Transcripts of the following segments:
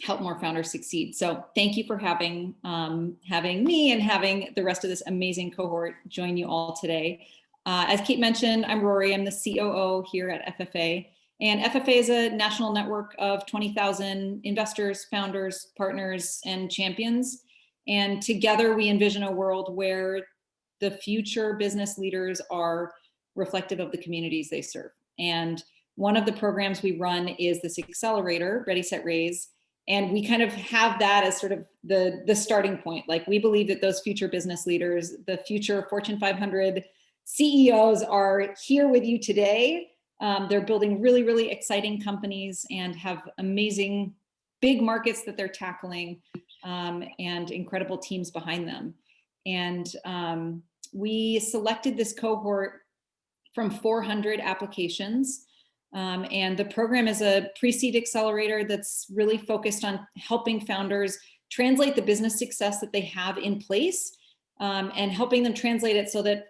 help more founders succeed. So thank you for having me and having the rest of this amazing cohort join you all today. As Kate mentioned, I'm Rory. I'm the COO here at FFA. And FFA is a national network of 20,000 investors, founders, partners, and champions. And together we envision a world where the future business leaders are reflective of the communities they serve. And one of the programs we run is this accelerator, Ready, Set, Raise. And we kind of have that as sort of the starting point. Like, we believe that those future business leaders, the future Fortune 500 CEOs are here with you today. They're building really, really exciting companies and have amazing big markets that they're tackling, and incredible teams behind them. And we selected this cohort from 400 applications. And the program is a pre-seed accelerator that's really focused on helping founders translate the business success that they have in place, and helping them translate it so that,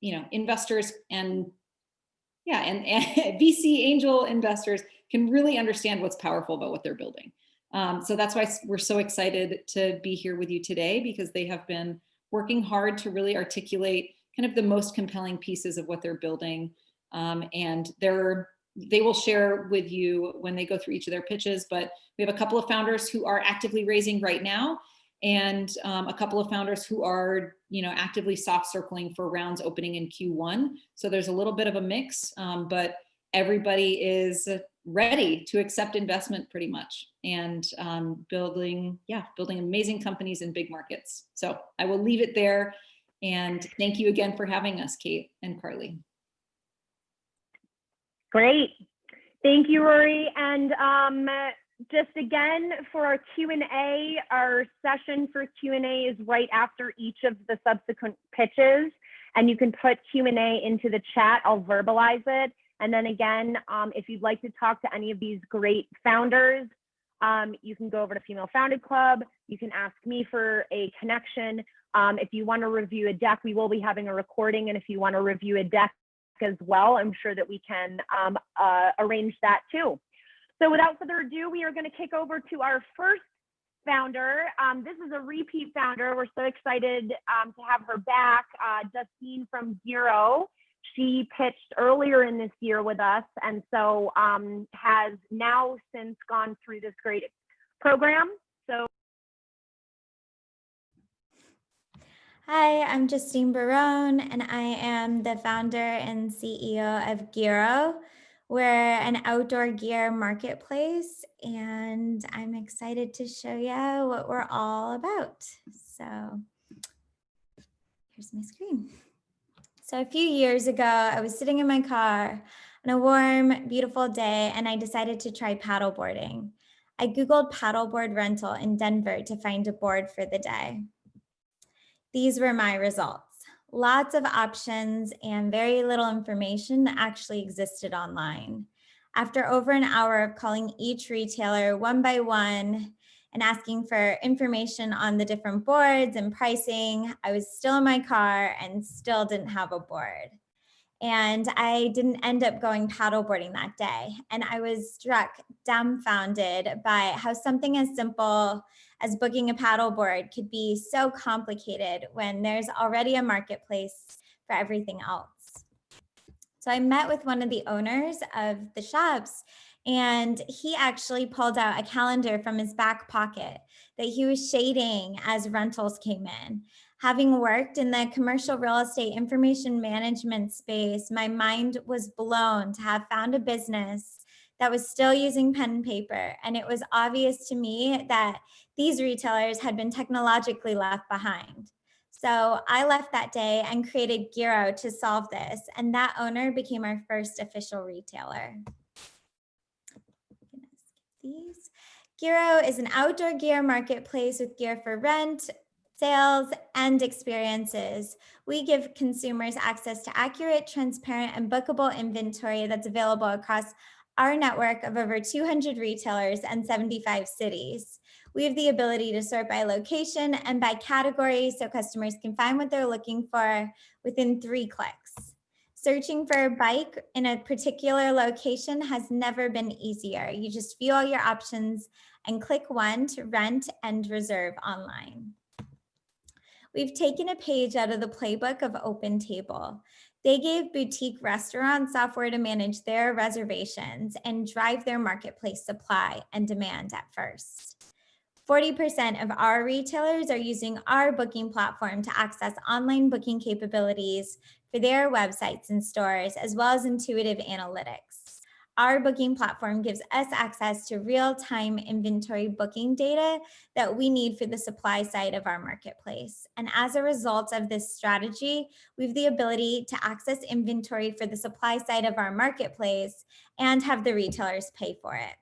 you know, investors and VC angel investors can really understand what's powerful about what they're building. So that's why we're so excited to be here with you today, because they have been working hard to really articulate kind of the most compelling pieces of what they're building. And they will share with you when they go through each of their pitches, but we have a couple of founders who are actively raising right now, and a couple of founders who are, you know, actively soft circling for rounds opening in Q1. So there's a little bit of a mix, but everybody is ready to accept investment pretty much, and building amazing companies in big markets. So I will leave it there. And thank you again for having us, Kate and Carly. Great. Thank you, Rory. And just again, for our Q&A, our session for Q&A is right after each of the subsequent pitches. And you can put Q&A into the chat. I'll verbalize it. And then again, if you'd like to talk to any of these great founders, you can go over to Female Founded Club. You can ask me for a connection. If you want to review a deck, we will be having a recording. And if you want to review a deck as well, I'm sure that we can arrange that too. So without further ado, we are going to kick over to our first founder. This is a repeat founder. We're so excited to have her back. Justine from Giro. She pitched earlier in this year with us, and so has now since gone through this great program. So, hi, I'm Justine Barone, and I am the founder and CEO of Giro. We're an outdoor gear marketplace, and I'm excited to show you what we're all about. So here's my screen. So a few years ago, I was sitting in my car on a warm, beautiful day, and I decided to try paddleboarding. I Googled paddleboard rental in Denver to find a board for the day. These were my results. Lots of options and very little information that actually existed online. After over an hour of calling each retailer one by one and asking for information on the different boards and pricing, I was still in my car and still didn't have a board. And I didn't end up going paddleboarding that day. And I was struck, dumbfounded by how something as simple as booking a paddleboard could be so complicated when there's already a marketplace for everything else. So I met with one of the owners of the shops, and he actually pulled out a calendar from his back pocket that he was shading as rentals came in. Having worked in the commercial real estate information management space, my mind was blown to have found a business that was still using pen and paper. And it was obvious to me that these retailers had been technologically left behind. So I left that day and created Giro to solve this. And that owner became our first official retailer. Giro is an outdoor gear marketplace with gear for rent, sales, and experiences. We give consumers access to accurate, transparent, and bookable inventory that's available across our network of over 200 retailers and 75 cities. We have the ability to sort by location and by category so customers can find what they're looking for within 3 clicks. Searching for a bike in a particular location has never been easier. You just view all your options and click one to rent and reserve online. We've taken a page out of the playbook of OpenTable. They gave boutique restaurant software to manage their reservations and drive their marketplace supply and demand at first. 40% of our retailers are using our booking platform to access online booking capabilities for their websites and stores, as well as intuitive analytics. Our booking platform gives us access to real-time inventory booking data that we need for the supply side of our marketplace. And as a result of this strategy, we have the ability to access inventory for the supply side of our marketplace and have the retailers pay for it.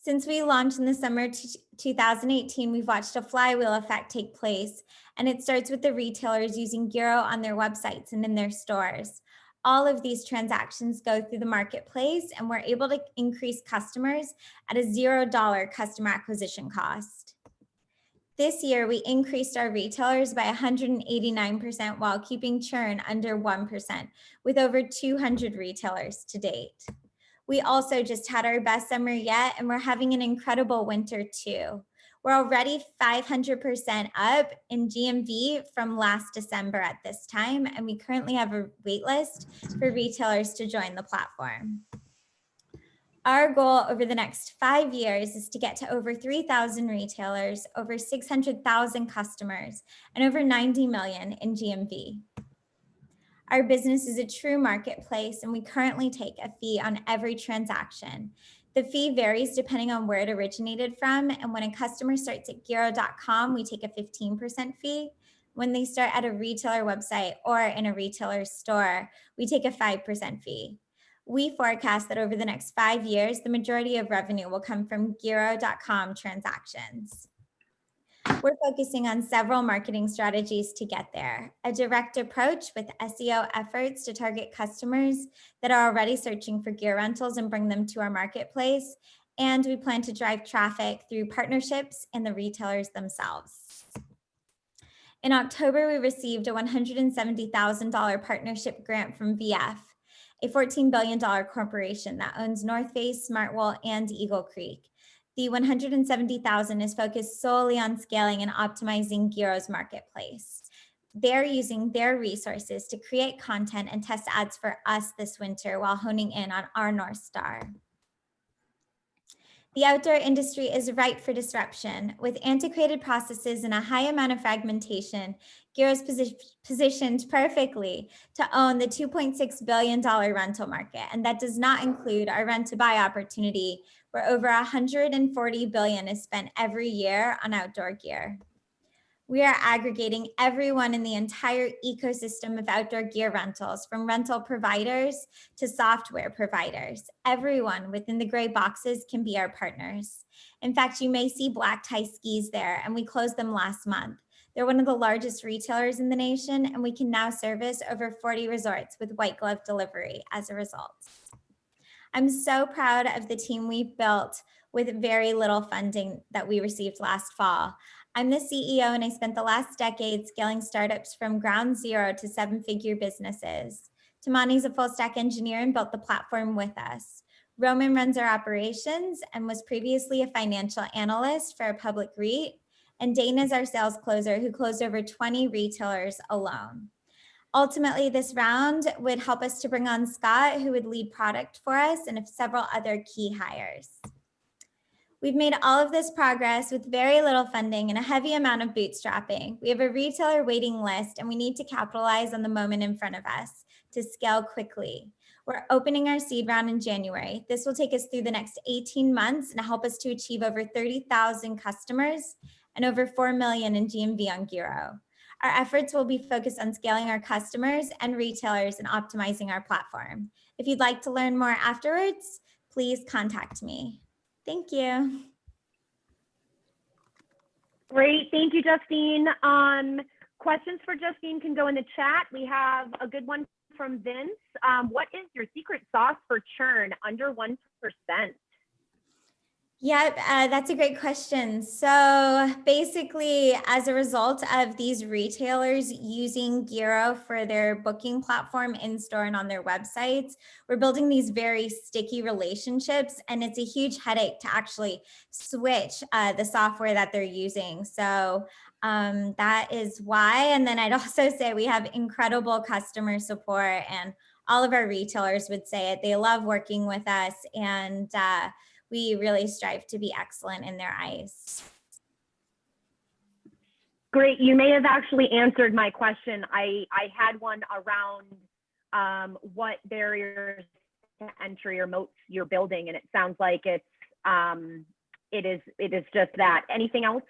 Since we launched in the summer 2018, we've watched a flywheel effect take place, and it starts with the retailers using Giro on their websites and in their stores. All of these transactions go through the marketplace, and we're able to increase customers at a $0 customer acquisition cost. This year, we increased our retailers by 189% while keeping churn under 1%, with over 200 retailers to date. We also just had our best summer yet, and we're having an incredible winter too. We're already 500% up in GMV from last December at this time, and we currently have a wait list for retailers to join the platform. Our goal over the next 5 years is to get to over 3,000 retailers, over 600,000 customers, and over 90 million in GMV. Our business is a true marketplace, and we currently take a fee on every transaction. The fee varies depending on where it originated from, and when a customer starts at Giro.com, we take a 15% fee. When they start at a retailer website or in a retailer store, we take a 5% fee. We forecast that over the next 5 years, the majority of revenue will come from Giro.com transactions. We're focusing on several marketing strategies to get there. A direct approach with SEO efforts to target customers that are already searching for gear rentals and bring them to our marketplace. And we plan to drive traffic through partnerships and the retailers themselves. In October, we received a $170,000 partnership grant from VF, a $14 billion corporation that owns North Face, Smartwool, and Eagle Creek. The $170,000 is focused solely on scaling and optimizing Giro's marketplace. They're using their resources to create content and test ads for us this winter while honing in on our North Star. The outdoor industry is ripe for disruption. With antiquated processes and a high amount of fragmentation, Giro's positioned perfectly to own the $2.6 billion rental market. And that does not include our rent-to-buy opportunity, where over $140 billion is spent every year on outdoor gear. We are aggregating everyone in the entire ecosystem of outdoor gear rentals, from rental providers to software providers. Everyone within the gray boxes can be our partners. In fact, you may see Black Tie Skis there, and we closed them last month. They're one of the largest retailers in the nation, and we can now service over 40 resorts with white glove delivery as a result. I'm so proud of the team we've built with very little funding that we received last fall. I'm the CEO, and I spent the last decade scaling startups from ground zero to 7-figure businesses. Tamani's a full stack engineer and built the platform with us. Roman runs our operations and was previously a financial analyst for a public REIT. And Dana's our sales closer who closed over 20 retailers alone. Ultimately, this round would help us to bring on Scott, who would lead product for us, and several other key hires. We've made all of this progress with very little funding and a heavy amount of bootstrapping. We have a retailer waiting list, and we need to capitalize on the moment in front of us to scale quickly. We're opening our seed round in January. This will take us through the next 18 months and help us to achieve over 30,000 customers and over 4 million in GMV on Giro. Our efforts will be focused on scaling our customers and retailers and optimizing our platform. If you'd like to learn more afterwards, please contact me. Thank you. Great, thank you, Justine. Questions for Justine can go in the chat. We have a good one from Vince. What is your secret sauce for churn under 1%? Yep, that's a great question. So basically, as a result of these retailers using Giro for their booking platform in store and on their websites, we're building these very sticky relationships, and it's a huge headache to actually switch the software that they're using. So that is why. And then I'd also say we have incredible customer support, and all of our retailers would say it. They love working with us, and we really strive to be excellent in their eyes. Great. You may have actually answered my question. I had one around what barriers to entry or moats you're building, and it sounds like it is just that. Anything else?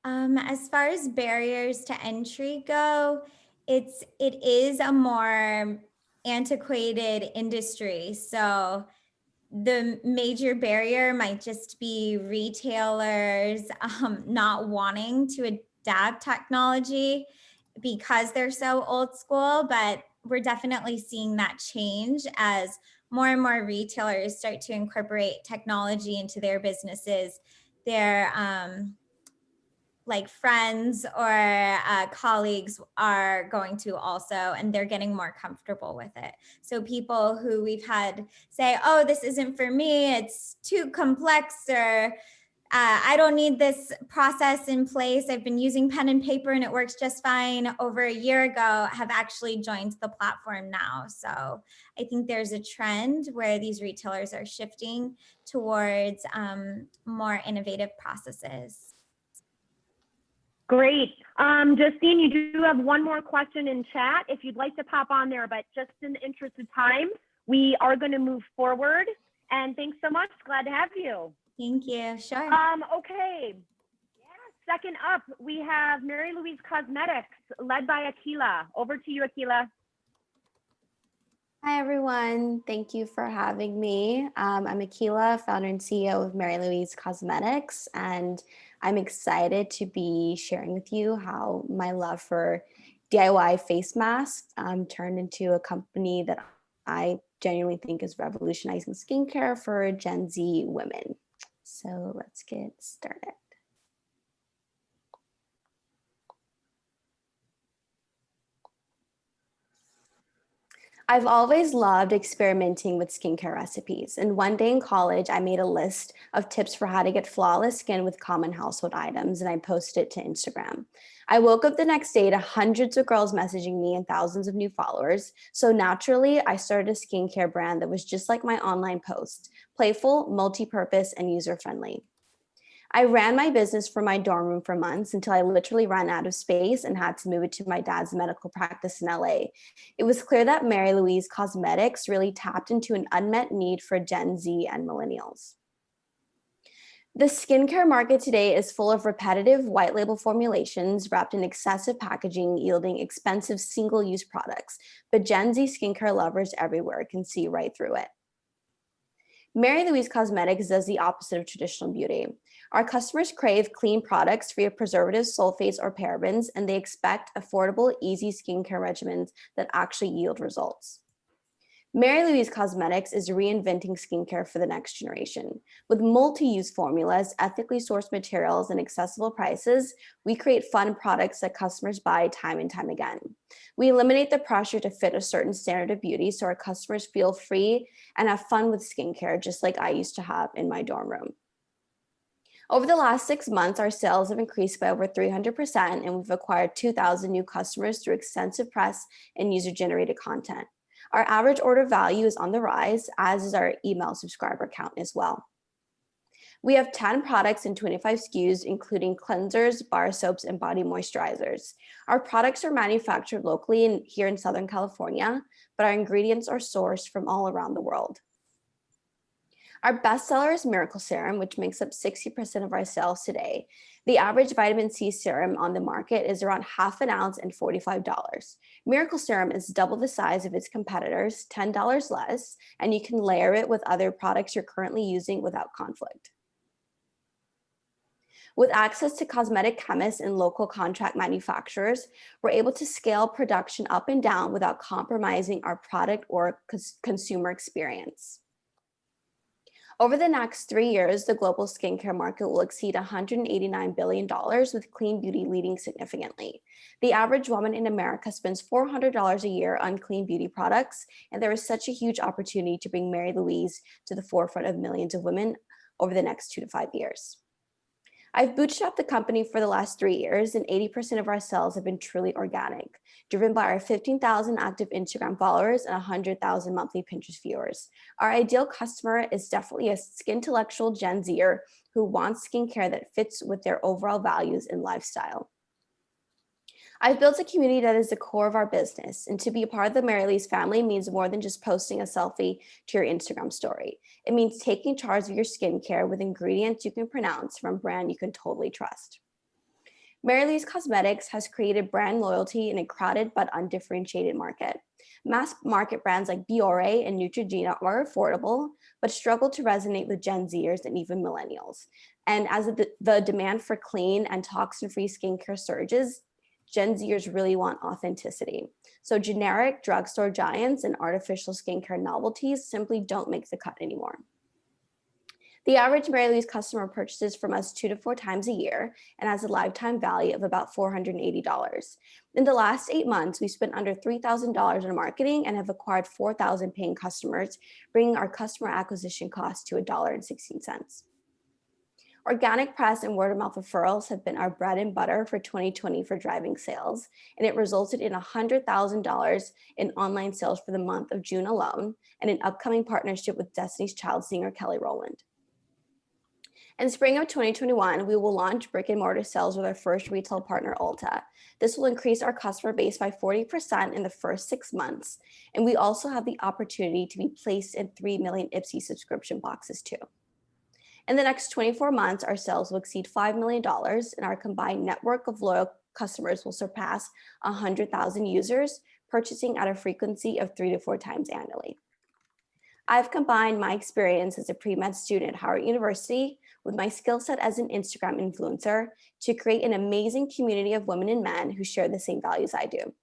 As far as barriers to entry go, it is a more antiquated industry. So the major barrier might just be retailers not wanting to adapt technology because they're so old school, but we're definitely seeing that change as more and more retailers start to incorporate technology into their businesses. Their like friends or colleagues are going to also, and they're getting more comfortable with it. So people who we've had say, oh, this isn't for me, it's too complex, or I don't need this process in place, I've been using pen and paper and it works just fine over a year ago, have actually joined the platform now. So I think there's a trend where these retailers are shifting towards more innovative processes. Great. Justine, you do have one more question in chat if you'd like to pop on there, but just in the interest of time, we are going to move forward. And thanks so much. Glad to have you. Thank you. Sure. Okay. Yeah. Second up, we have Mary Louise Cosmetics, led by Akila. Over to you, Akila. Hi, everyone. Thank you for having me. I'm Akila, founder and CEO of Mary Louise Cosmetics, and I'm excited to be sharing with you how my love for DIY face masks turned into a company that I genuinely think is revolutionizing skincare for Gen Z women. So let's get started. I've always loved experimenting with skincare recipes, and one day in college, I made a list of tips for how to get flawless skin with common household items, and I posted it to Instagram. I woke up the next day to hundreds of girls messaging me and thousands of new followers, so naturally, I started a skincare brand that was just like my online post, playful, multi-purpose, and user-friendly. I ran my business from my dorm room for months until I literally ran out of space and had to move it to my dad's medical practice in LA. It was clear that Mary Louise Cosmetics really tapped into an unmet need for Gen Z and millennials. The skincare market today is full of repetitive white label formulations wrapped in excessive packaging, yielding expensive single-use products, but Gen Z skincare lovers everywhere can see right through it. Mary Louise Cosmetics does the opposite of traditional beauty. Our customers crave clean products free of preservatives, sulfates, or parabens, and they expect affordable, easy skincare regimens that actually yield results. Mary Louise Cosmetics is reinventing skincare for the next generation. With multi-use formulas, ethically sourced materials, and accessible prices, we create fun products that customers buy time and time again. We eliminate the pressure to fit a certain standard of beauty so our customers feel free and have fun with skincare, just like I used to have in my dorm room. Over the last 6 months, our sales have increased by over 300%, and we've acquired 2,000 new customers through extensive press and user-generated content. Our average order value is on the rise, as is our email subscriber count as well. We have 10 products and 25 SKUs, including cleansers, bar soaps, and body moisturizers. Our products are manufactured locally here in Southern California, but our ingredients are sourced from all around the world. Our bestseller is Miracle Serum, which makes up 60% of our sales today. The average vitamin C serum on the market is around half an ounce and $45. Miracle Serum is double the size of its competitors, $10 less, and you can layer it with other products you're currently using without conflict. With access to cosmetic chemists and local contract manufacturers, we're able to scale production up and down without compromising our product or consumer experience. Over the next 3 years, the global skincare market will exceed $189 billion, with clean beauty leading significantly. The average woman in America spends $400 a year on clean beauty products, and there is such a huge opportunity to bring Mary Louise to the forefront of millions of women over the next 2 to 5 years. I've bootstrapped the company for the last 3 years, and 80% of our sales have been truly organic, driven by our 15,000 active Instagram followers and 100,000 monthly Pinterest viewers. Our ideal customer is definitely a skintellectual Gen Zer who wants skincare that fits with their overall values and lifestyle. I've built a community that is the core of our business, and to be a part of the Mary Louise family means more than just posting a selfie to your Instagram story. It means taking charge of your skincare with ingredients you can pronounce from a brand you can totally trust. Mary Louise Cosmetics has created brand loyalty in a crowded but undifferentiated market. Mass market brands like Biore and Neutrogena are affordable, but struggle to resonate with Gen Zers and even millennials. And as the demand for clean and toxin-free skincare surges, Gen Zers really want authenticity. So generic drugstore giants and artificial skincare novelties simply don't make the cut anymore. The average Mary Louise customer purchases from us 2 to 4 times a year and has a lifetime value of about $480. In the last 8 months, we spent under $3,000 in marketing and have acquired 4,000 paying customers, bringing our customer acquisition cost to $1.16. Organic press and word of mouth referrals have been our bread and butter for 2020 for driving sales, and it resulted in $100,000 in online sales for the month of June alone, and an upcoming partnership with Destiny's Child singer Kelly Rowland. In spring of 2021, we will launch brick and mortar sales with our first retail partner, Ulta. This will increase our customer base by 40% in the first 6 months, and we also have the opportunity to be placed in 3 million Ipsy subscription boxes too. In the next 24 months, our sales will exceed $5 million, and our combined network of loyal customers will surpass 100,000 users, purchasing at a frequency of 3 to 4 times annually. I've combined my experience as a pre-med student at Howard University with my skill set as an Instagram influencer to create an amazing community of women and men who share the same values I do.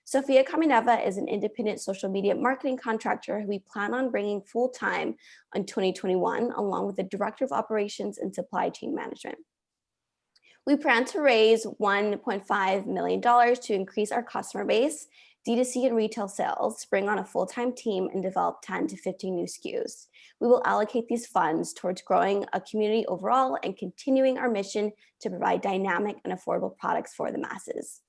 Sofia Kamineva is an independent social media marketing contractor who we plan on bringing full-time in 2021, along with the Director of Operations and Supply Chain Management. We plan to raise $1.5 million to increase our customer base, D2C and retail sales, bring on a full-time team, and develop 10 to 15 new SKUs. We will allocate these funds towards growing a community overall and continuing our mission to provide dynamic and affordable products for the masses.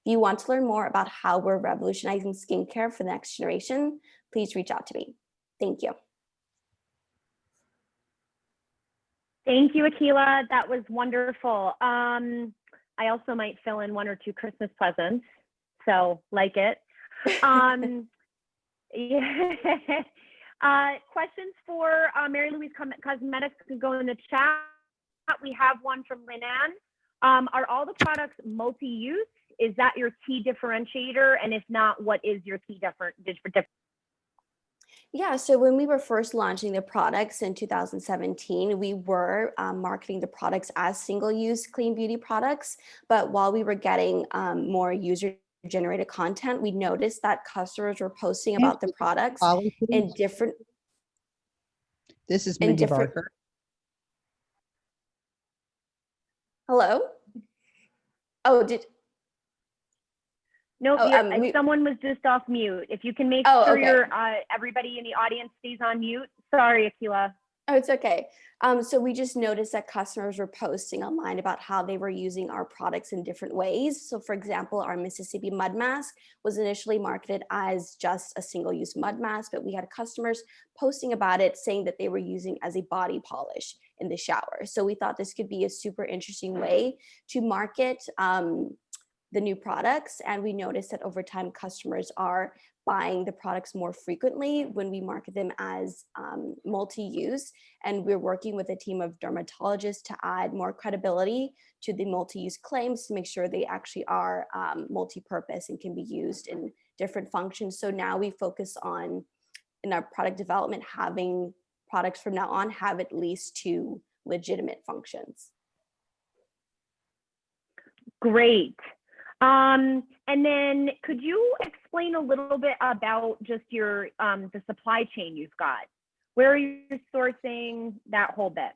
If you want to learn more about how we're revolutionizing skincare for the next generation, please reach out to me. Thank you. Thank you, Akila. That was wonderful. I also might fill in 1 or 2 Christmas presents, so like it. Questions for Mary Louise Cosmetics could go in the chat. We have one from Linan. Are all the products multi-use? Is that your key differentiator? And if not, what is your key differentiator? Yeah, so when we were first launching the products in 2017, we were marketing the products as single-use clean beauty products. But while we were getting more user-generated content, we noticed that customers were posting about the products in different. This is Mindy Barker. Hello? Oh, Nope, someone was just off mute. If you can make sure you're, everybody in the audience stays on mute. Sorry, Akila. Oh, it's okay. So we just noticed that customers were posting online about how they were using our products in different ways. So for example, our Mississippi mud mask was initially marketed as just a single-use mud mask, but we had customers posting about it, saying that they were using as a body polish in the shower. So we thought this could be a super interesting way to market the new products. And we noticed that over time, customers are buying the products more frequently when we market them as multi-use. And we're working with a team of dermatologists to add more credibility to the multi-use claims to make sure they actually are multi-purpose and can be used in different functions. So now we focus on, in our product development, having products from now on have at least 2 legitimate functions. Great. And then could you explain a little bit about just your the supply chain you've got? Where are you sourcing that whole bit?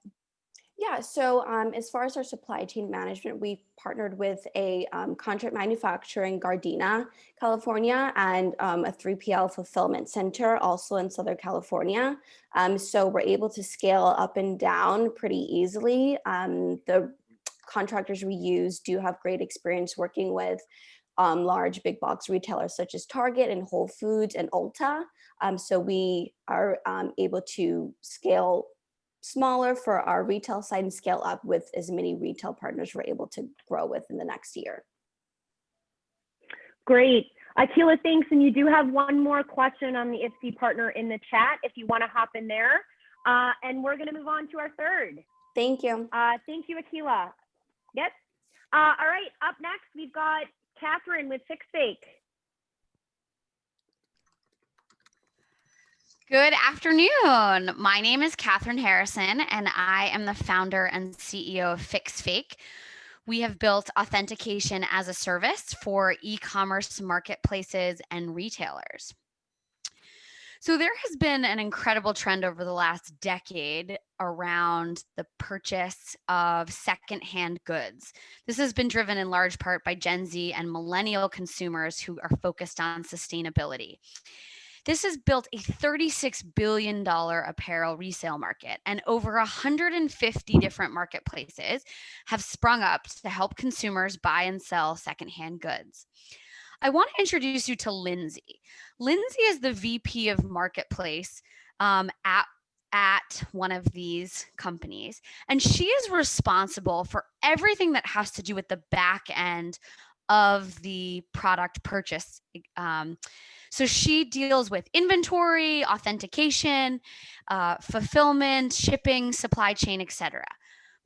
Yeah, so as far as our supply chain management, we partnered with a contract manufacturer in Gardena, California, and a 3PL fulfillment center also in Southern California. So we're able to scale up and down pretty easily. The contractors we use do have great experience working with large big box retailers such as Target and Whole Foods and Ulta. So we are able to scale smaller for our retail side and scale up with as many retail partners we're able to grow with in the next year. Great. Akila, thanks. And you do have one more question on the IFC partner in the chat if you want to hop in there. And we're going to move on to our third. Thank you. Thank you, Akila. Yep. All right. Up next, we've got Catherine with FixFake. Good afternoon. My name is Catherine Harrison, and I am the founder and CEO of FixFake. We have built authentication as a service for e-commerce marketplaces and retailers. So there has been an incredible trend over the last decade around the purchase of secondhand goods. This has been driven in large part by Gen Z and millennial consumers who are focused on sustainability. This has built a $36 billion apparel resale market, and over 150 different marketplaces have sprung up to help consumers buy and sell secondhand goods. I want to introduce you to Lindsay. Lindsay is the VP of Marketplace at one of these companies, and she is responsible for everything that has to do with the back end of the product purchase. So she deals with inventory, authentication, fulfillment, shipping, supply chain, etc.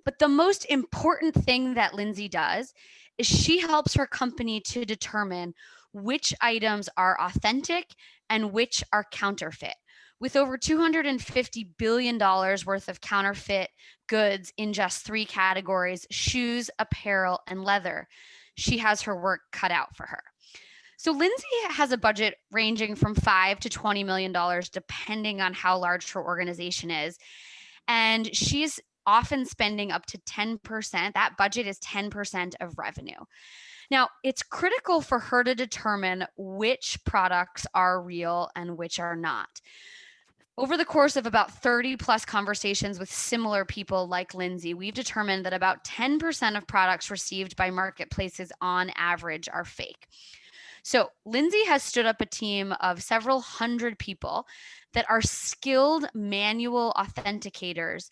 But the most important thing that Lindsay does is she helps her company to determine which items are authentic and which are counterfeit. With over $250 billion worth of counterfeit goods in just 3 categories, shoes, apparel, and leather, she has her work cut out for her. So Lindsay has a budget ranging from $5 to $20 million, depending on how large her organization is. And she's often spending up to 10%. That budget is 10% of revenue. Now, it's critical for her to determine which products are real and which are not. Over the course of about 30 plus conversations with similar people like Lindsay, we've determined that about 10% of products received by marketplaces on average are fake. So Lindsay has stood up a team of several hundred people that are skilled manual authenticators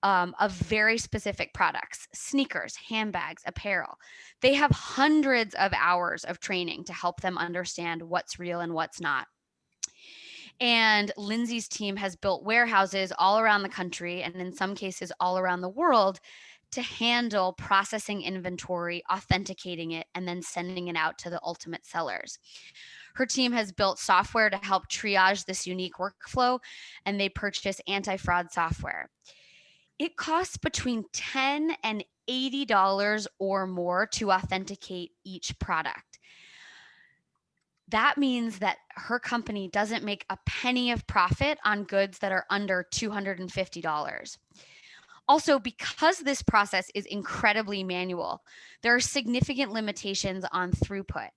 of very specific products: sneakers, handbags, apparel. They have hundreds of hours of training to help them understand what's real and what's not. And Lindsay's team has built warehouses all around the country, and in some cases all around the world, to handle processing inventory, authenticating it, and then sending it out to the ultimate sellers. Her team has built software to help triage this unique workflow, and they purchase anti-fraud software. It costs between $10 and $80 or more to authenticate each product. That means that her company doesn't make a penny of profit on goods that are under $250. Also, because this process is incredibly manual, there are significant limitations on throughput.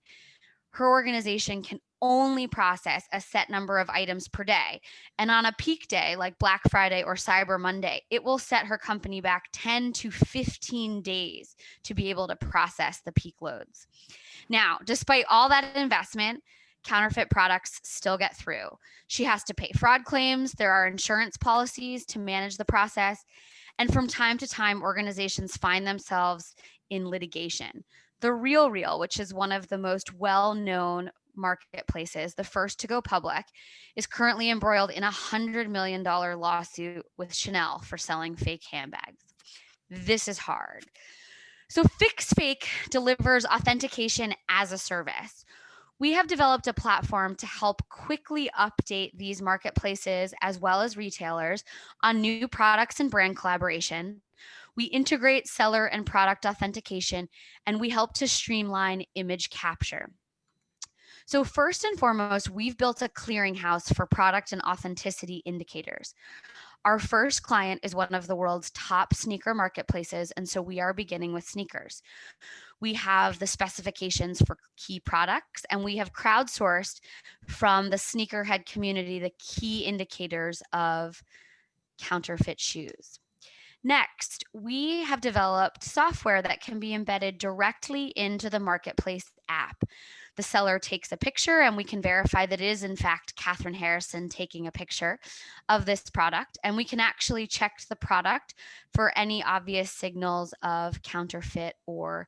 Her organization can only process a set number of items per day. And on a peak day like Black Friday or Cyber Monday, it will set her company back 10 to 15 days to be able to process the peak loads. Now, despite all that investment, counterfeit products still get through. She has to pay fraud claims. There are insurance policies to manage the process. And from time to time, organizations find themselves in litigation. The RealReal, which is one of the most well-known marketplaces, the first to go public, is currently embroiled in a $100 million lawsuit with Chanel for selling fake handbags. This is hard. So FixFake delivers authentication as a service. We have developed a platform to help quickly update these marketplaces as well as retailers on new products and brand collaboration. We integrate seller and product authentication, and we help to streamline image capture. So first and foremost, we've built a clearinghouse for product and authenticity indicators. Our first client is one of the world's top sneaker marketplaces, and so we are beginning with sneakers. We have the specifications for key products, and we have crowdsourced from the sneakerhead community the key indicators of counterfeit shoes. Next, we have developed software that can be embedded directly into the marketplace app. The seller takes a picture and we can verify that it is in fact Catherine Harrison taking a picture of this product, and we can actually check the product for any obvious signals of counterfeit or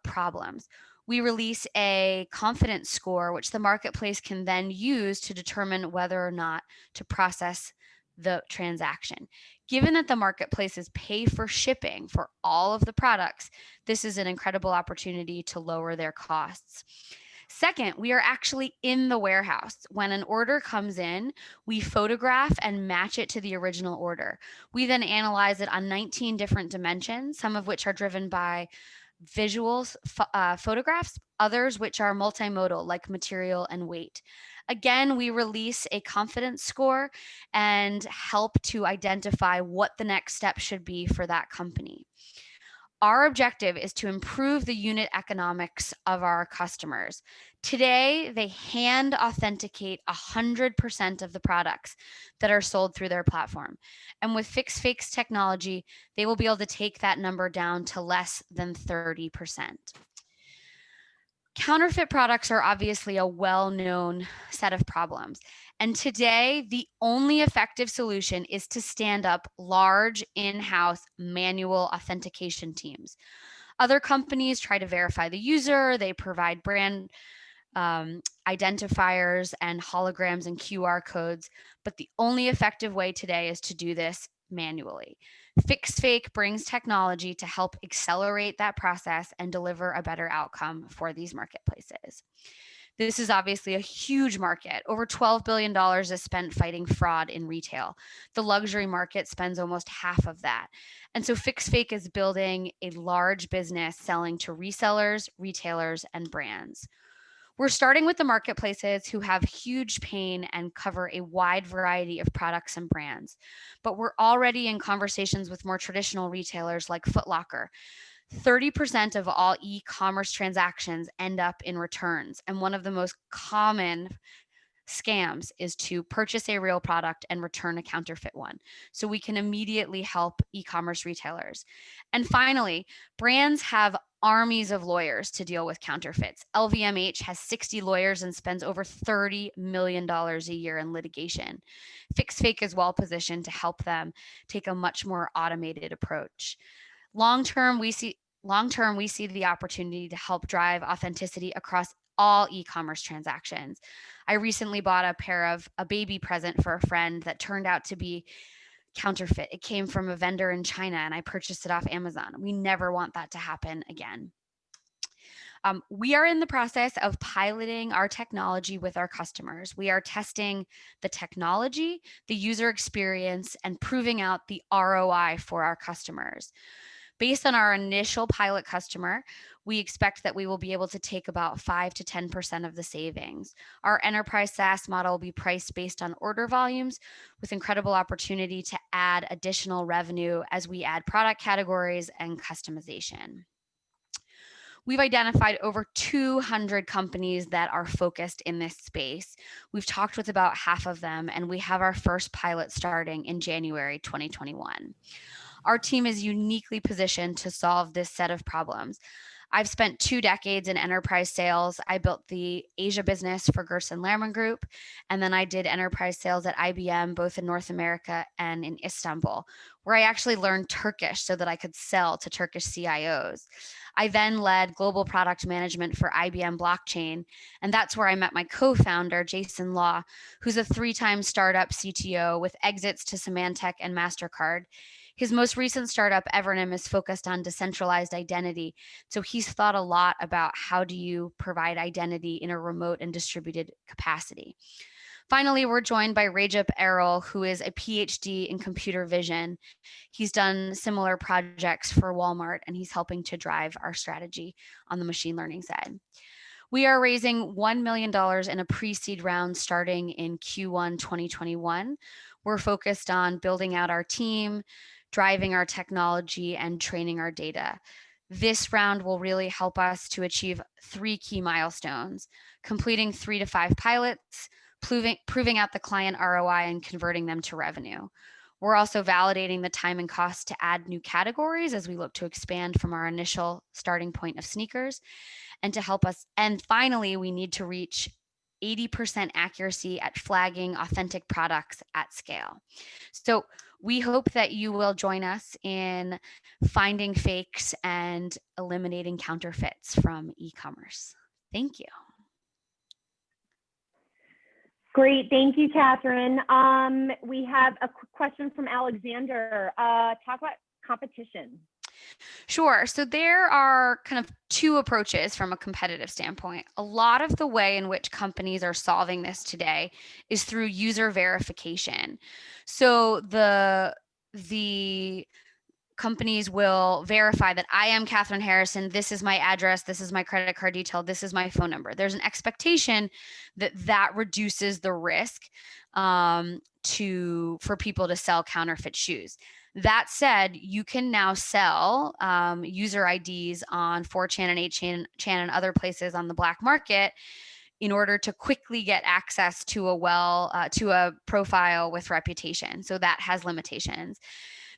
problems. We release a confidence score, which the marketplace can then use to determine whether or not to process the transaction. Given that the marketplaces pay for shipping for all of the products, this is an incredible opportunity to lower their costs. Second, we are actually in the warehouse. When an order comes in, we photograph and match it to the original order. We then analyze it on 19 different dimensions, some of which are driven by visuals, photographs, others which are multimodal, like material and weight. Again, we release a confidence score and help to identify what the next step should be for that company. Our objective is to improve the unit economics of our customers. Today, they hand authenticate 100% of the products that are sold through their platform. And with FixFake's technology, they will be able to take that number down to less than 30%. Counterfeit products are obviously a well-known set of problems. And today, the only effective solution is to stand up large in-house manual authentication teams. Other companies try to verify the user, they provide brand identifiers and holograms and QR codes, but the only effective way today is to do this manually. FixFake brings technology to help accelerate that process and deliver a better outcome for these marketplaces. This is obviously a huge market. Over $12 billion is spent fighting fraud in retail. The luxury market spends almost half of that. And so FixFake is building a large business selling to resellers, retailers, and brands. We're starting with the marketplaces who have huge pain and cover a wide variety of products and brands. But we're already in conversations with more traditional retailers like Foot Locker. 30% of all e-commerce transactions end up in returns. And one of the most common scams is to purchase a real product and return a counterfeit one. So we can immediately help e-commerce retailers. And finally, brands have armies of lawyers to deal with counterfeits. LVMH has 60 lawyers and spends over $30 million a year in litigation. FixFake is well positioned to help them take a much more automated approach. Long term, we see the opportunity to help drive authenticity across all e-commerce transactions. I recently bought a baby present for a friend that turned out to be counterfeit. It came from a vendor in China and I purchased it off Amazon. We never want that to happen again. We are in the process of piloting our technology with our customers. We are testing the technology, the user experience, and proving out the ROI for our customers. Based on our initial pilot customer, we expect that we will be able to take about 5 to 10% of the savings. Our enterprise SaaS model will be priced based on order volumes with incredible opportunity to add additional revenue as we add product categories and customization. We've identified over 200 companies that are focused in this space. We've talked with about half of them, and we have our first pilot starting in January 2021. Our team is uniquely positioned to solve this set of problems. I've spent 2 decades in enterprise sales. I built the Asia business for Gerson Lehrman Group, and then I did enterprise sales at IBM, both in North America and in Istanbul, where I actually learned Turkish so that I could sell to Turkish CIOs. I then led global product management for IBM Blockchain, and that's where I met my co-founder, Jason Law, who's a 3-time startup CTO with exits to Symantec and MasterCard. His most recent startup, Evernym, is focused on decentralized identity. So he's thought a lot about how do you provide identity in a remote and distributed capacity. Finally, we're joined by Recep Erol, who is a PhD in computer vision. He's done similar projects for Walmart, and he's helping to drive our strategy on the machine learning side. We are raising $1 million in a pre-seed round starting in Q1 2021. We're focused on building out our team, driving our technology, and training our data. This round will really help us to achieve 3 key milestones: completing 3 to 5 pilots, proving out the client ROI, and converting them to revenue. We're also validating the time and cost to add new categories as we look to expand from our initial starting point of sneakers. And to help us, and finally, we need to reach 80% accuracy at flagging authentic products at scale. So we hope that you will join us in finding fakes and eliminating counterfeits from e-commerce. Thank you. Great, thank you, Catherine. We have a quick question from Alexander. Talk about competition. Sure. So there are kind of 2 approaches from a competitive standpoint. A lot of the way in which companies are solving this today is through user verification. So the companies will verify that I am Catherine Harrison, this is my address, this is my credit card detail, this is my phone number. There's an expectation that reduces the risk for people to sell counterfeit shoes. That said, you can now sell user IDs on 4chan and 8chan and other places on the black market in order to quickly get access to a profile with reputation. So that has limitations.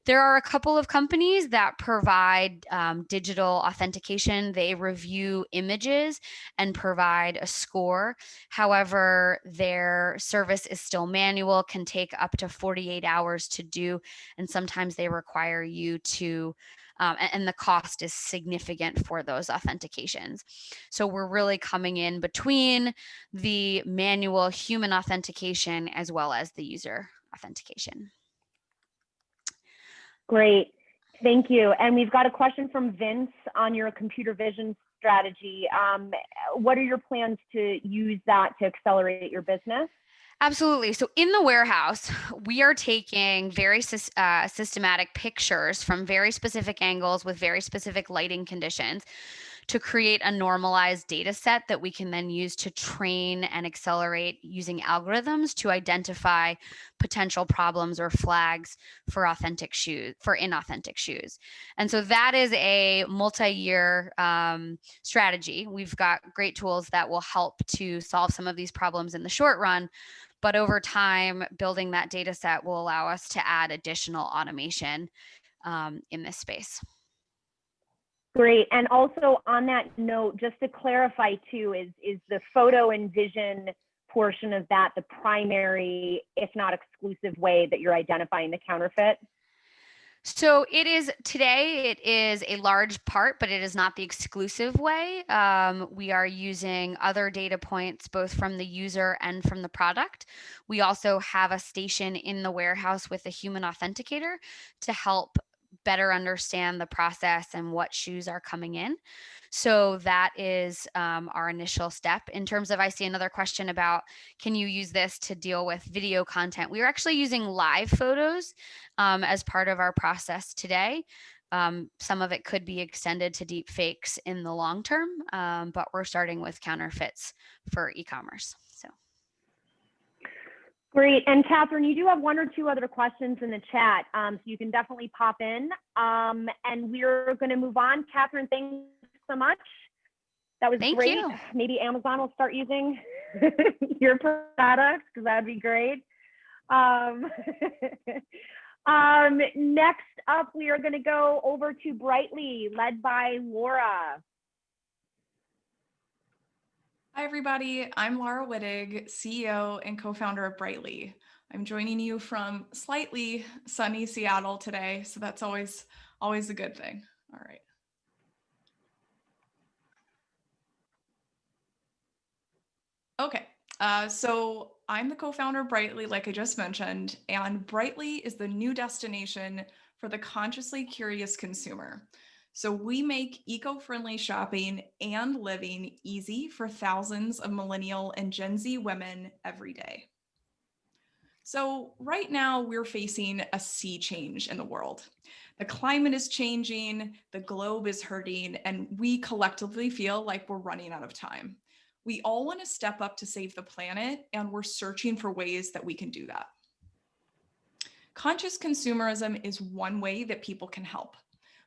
There are a couple of companies that provide digital authentication. They review images and provide a score. However, their service is still manual, can take up to 48 hours to do, and sometimes they require you to, and the cost is significant for those authentications. So we're really coming in between the manual human authentication as well as the user authentication. Great, thank you. And we've got a question from Vince on your computer vision strategy. What are your plans to use that to accelerate your business? Absolutely. So in the warehouse, we are taking very systematic pictures from very specific angles with very specific lighting conditions to create a normalized data set that we can then use to train and accelerate using algorithms to identify potential problems or flags for inauthentic shoes. And so that is a multi-year strategy. We've got great tools that will help to solve some of these problems in the short run, but over time, building that data set will allow us to add additional automation in this space. Great. And also on that note, just to clarify too, is the photo and vision portion of that the primary, if not exclusive, way that you're identifying the counterfeit? So today it is a large part, but it is not the exclusive way. We are using other data points, both from the user and from the product. We also have a station in the warehouse with a human authenticator to help better understand the process and what shoes are coming in. So that is our initial step. In terms of, I see another question about, can you use this to deal with video content? We are actually using live photos as part of our process today. Some of it could be extended to deep fakes in the long term, but we're starting with counterfeits for e-commerce. Great. And Catherine, you do have 1 or 2 other questions in the chat, so you can definitely pop in. And we're going to move on. Catherine, thanks so much. That was Thank great. you. Maybe Amazon will start using your products, because that'd be great. Next up, we are going to go over to Brightly, led by Laura. Hi, everybody. I'm Laura Wittig, CEO and co-founder of Brightly. I'm joining you from slightly sunny Seattle today, so that's always a good thing. All right. Okay, so I'm the co-founder of Brightly, like I just mentioned, and Brightly is the new destination for the consciously curious consumer. So we make eco-friendly shopping and living easy for thousands of millennial and Gen Z women every day. So right now we're facing a sea change in the world. The climate is changing, the globe is hurting, and we collectively feel like we're running out of time. We all want to step up to save the planet, and we're searching for ways that we can do that. Conscious consumerism is one way that people can help.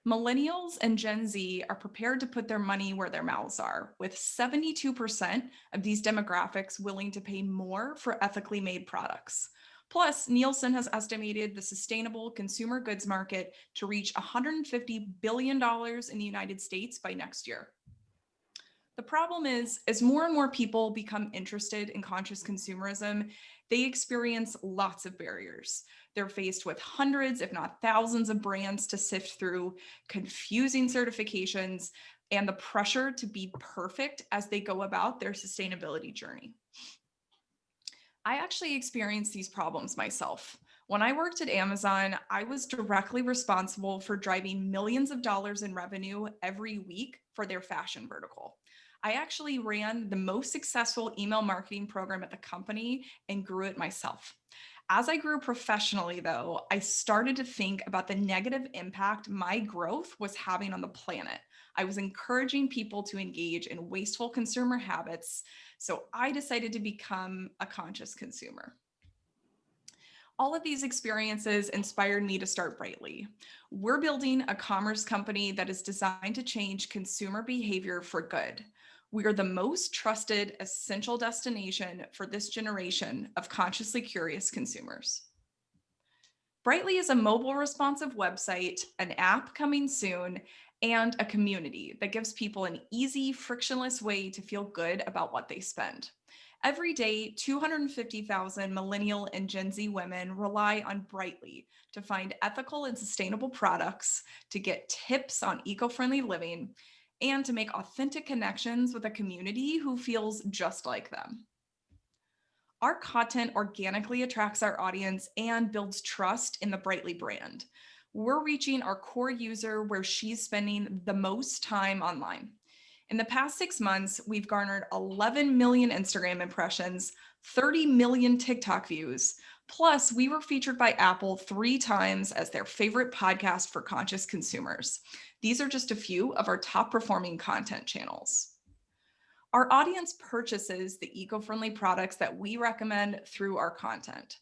Millennials and Gen Z are prepared to put their money where their mouths are, with 72% of these demographics willing to pay more for ethically made products. Plus, Nielsen has estimated the sustainable consumer goods market to reach $150 billion in the United States by next year. The problem is, as more and more people become interested in conscious consumerism, they experience lots of barriers. They're faced with hundreds, if not thousands, of brands to sift through, confusing certifications, and the pressure to be perfect as they go about their sustainability journey. I actually experienced these problems myself. When I worked at Amazon, I was directly responsible for driving millions of dollars in revenue every week for their fashion vertical. I actually ran the most successful email marketing program at the company and grew it myself. As I grew professionally, though, I started to think about the negative impact my growth was having on the planet. I was encouraging people to engage in wasteful consumer habits, so I decided to become a conscious consumer. All of these experiences inspired me to start Brightly. We're building a commerce company that is designed to change consumer behavior for good. We are the most trusted, essential destination for this generation of consciously curious consumers. Brightly is a mobile responsive website, an app coming soon, and a community that gives people an easy, frictionless way to feel good about what they spend. Every day, 250,000 millennial and Gen Z women rely on Brightly to find ethical and sustainable products, to get tips on eco-friendly living, and to make authentic connections with a community who feels just like them. Our content organically attracts our audience and builds trust in the Brightly brand. We're reaching our core user where she's spending the most time online. In the past 6 months, we've garnered 11 million Instagram impressions, 30 million TikTok views. Plus, we were featured by Apple 3 times as their favorite podcast for conscious consumers. These are just a few of our top performing content channels. Our audience purchases the eco-friendly products that we recommend through our content.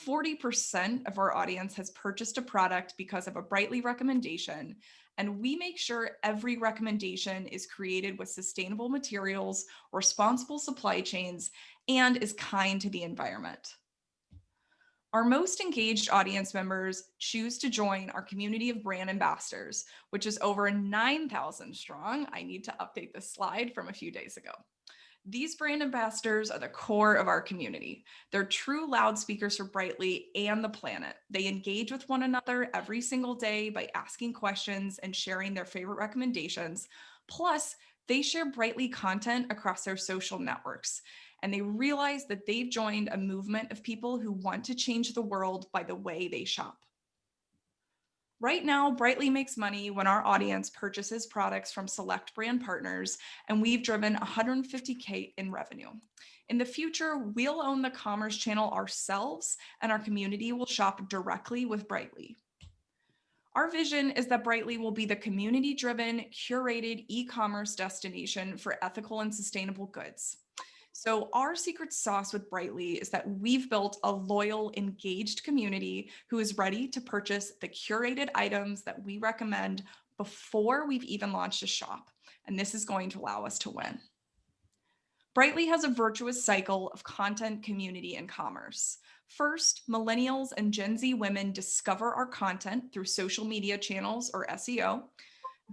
40% of our audience has purchased a product because of a Brightly recommendation, and we make sure every recommendation is created with sustainable materials, responsible supply chains, and is kind to the environment. Our most engaged audience members choose to join our community of brand ambassadors, which is over 9,000 strong. I need to update this slide from a few days ago. These brand ambassadors are the core of our community. They're true loudspeakers for Brightly and the planet. They engage with one another every single day by asking questions and sharing their favorite recommendations. Plus, they share Brightly content across their social networks, and they realize that they've joined a movement of people who want to change the world by the way they shop. Right now, Brightly makes money when our audience purchases products from select brand partners, and we've driven $150K in revenue. In the future, we'll own the commerce channel ourselves, and our community will shop directly with Brightly. Our vision is that Brightly will be the community-driven, curated e-commerce destination for ethical and sustainable goods. So our secret sauce with Brightly is that we've built a loyal, engaged community who is ready to purchase the curated items that we recommend before we've even launched a shop. And this is going to allow us to win. Brightly has a virtuous cycle of content, community, and commerce. First, millennials and Gen Z women discover our content through social media channels or SEO.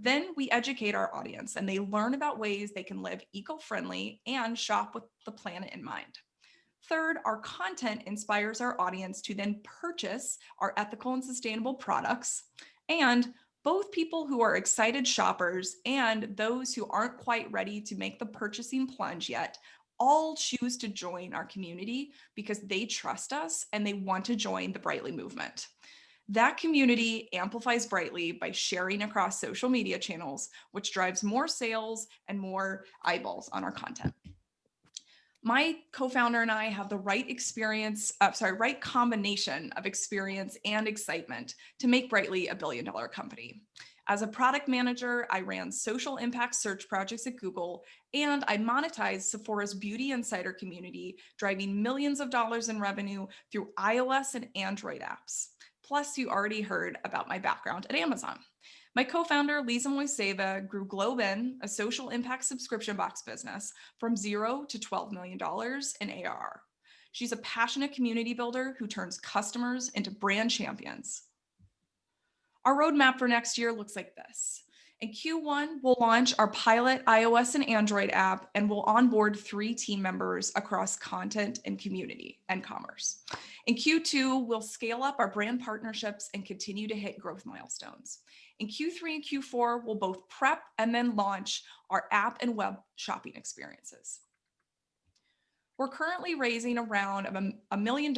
Then we educate our audience and they learn about ways they can live eco-friendly and shop with the planet in mind. Third, our content inspires our audience to then purchase our ethical and sustainable products. And both people who are excited shoppers and those who aren't quite ready to make the purchasing plunge yet all choose to join our community because they trust us and they want to join the Brightly movement. That community amplifies Brightly by sharing across social media channels, which drives more sales and more eyeballs on our content. My co-founder and I have the right right combination of experience and excitement to make Brightly a billion-dollar company. As a product manager, I ran social impact search projects at Google, and I monetized Sephora's beauty insider community, driving millions of dollars in revenue through iOS and Android apps. Plus, you already heard about my background at Amazon. My co-founder, Lisa Moiseva, grew Globin, a social impact subscription box business, from $0 to $12 million in ARR. She's a passionate community builder who turns customers into brand champions. Our roadmap for next year looks like this. In Q1, we'll launch our pilot iOS and Android app, and we'll onboard 3 team members across content and community and commerce. In Q2, we'll scale up our brand partnerships and continue to hit growth milestones. In Q3 and Q4, we'll both prep and then launch our app and web shopping experiences. We're currently raising a round of $1 million,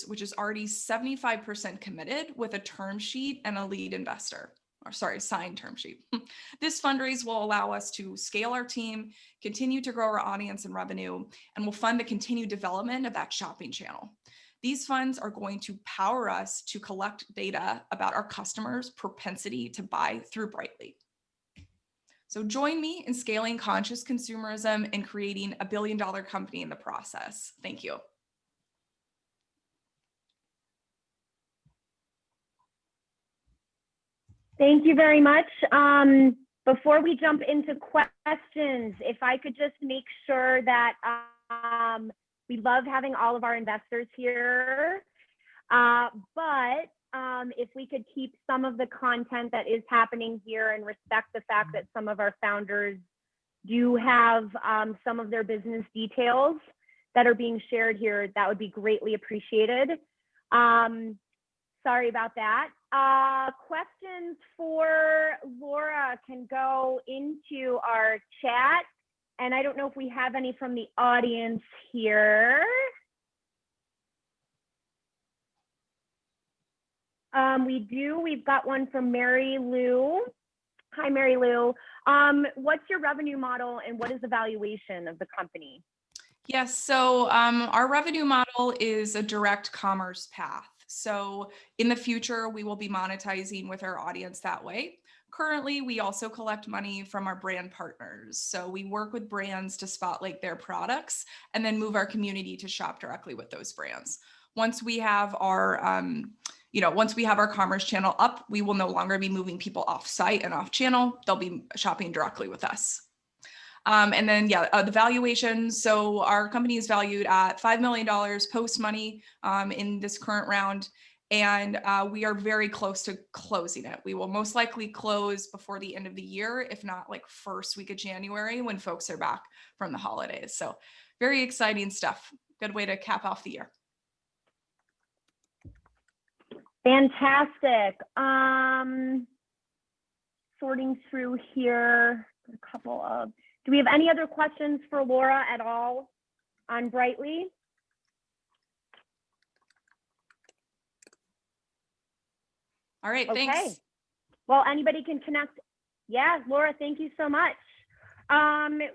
which is already 75% committed with a term sheet and a lead investor, or sorry, signed term sheet. This fundraise will allow us to scale our team, continue to grow our audience and revenue, and will fund the continued development of that shopping channel. These funds are going to power us to collect data about our customers' propensity to buy through Brightly. So join me in scaling conscious consumerism and creating a billion-dollar company in the process. Thank you. Thank you very much. Before we jump into questions, if I could just make sure that we love having all of our investors here, but if we could keep some of the content that is happening here and respect the fact that some of our founders do have some of their business details that are being shared here, that would be greatly appreciated. Sorry about that. Questions for Laura can go into our chat. And I don't know if we have any from the audience here. We do. We've got one from Mary Lou. Hi, Mary Lou. What's your revenue model and what is the valuation of the company? Yes, so our revenue model is a direct commerce path. So in the future, we will be monetizing with our audience that way. Currently, we also collect money from our brand partners. So we work with brands to spotlight their products and then move our community to shop directly with those brands. Once we have our once we have our commerce channel up, we will no longer be moving people off site and off channel. They'll be shopping directly with us. And then, the valuation. So our company is valued at $5 million post money in this current round. And we are very close to closing it. We will most likely close before the end of the year, if not like first week of January when folks are back from the holidays. So very exciting stuff. Good way to cap off the year. Fantastic. Sorting through here, a couple of, do we have any other questions for Laura at all on Brightly? All right, Okay. thanks. Well, anybody can connect. Yeah, Laura, thank you so much.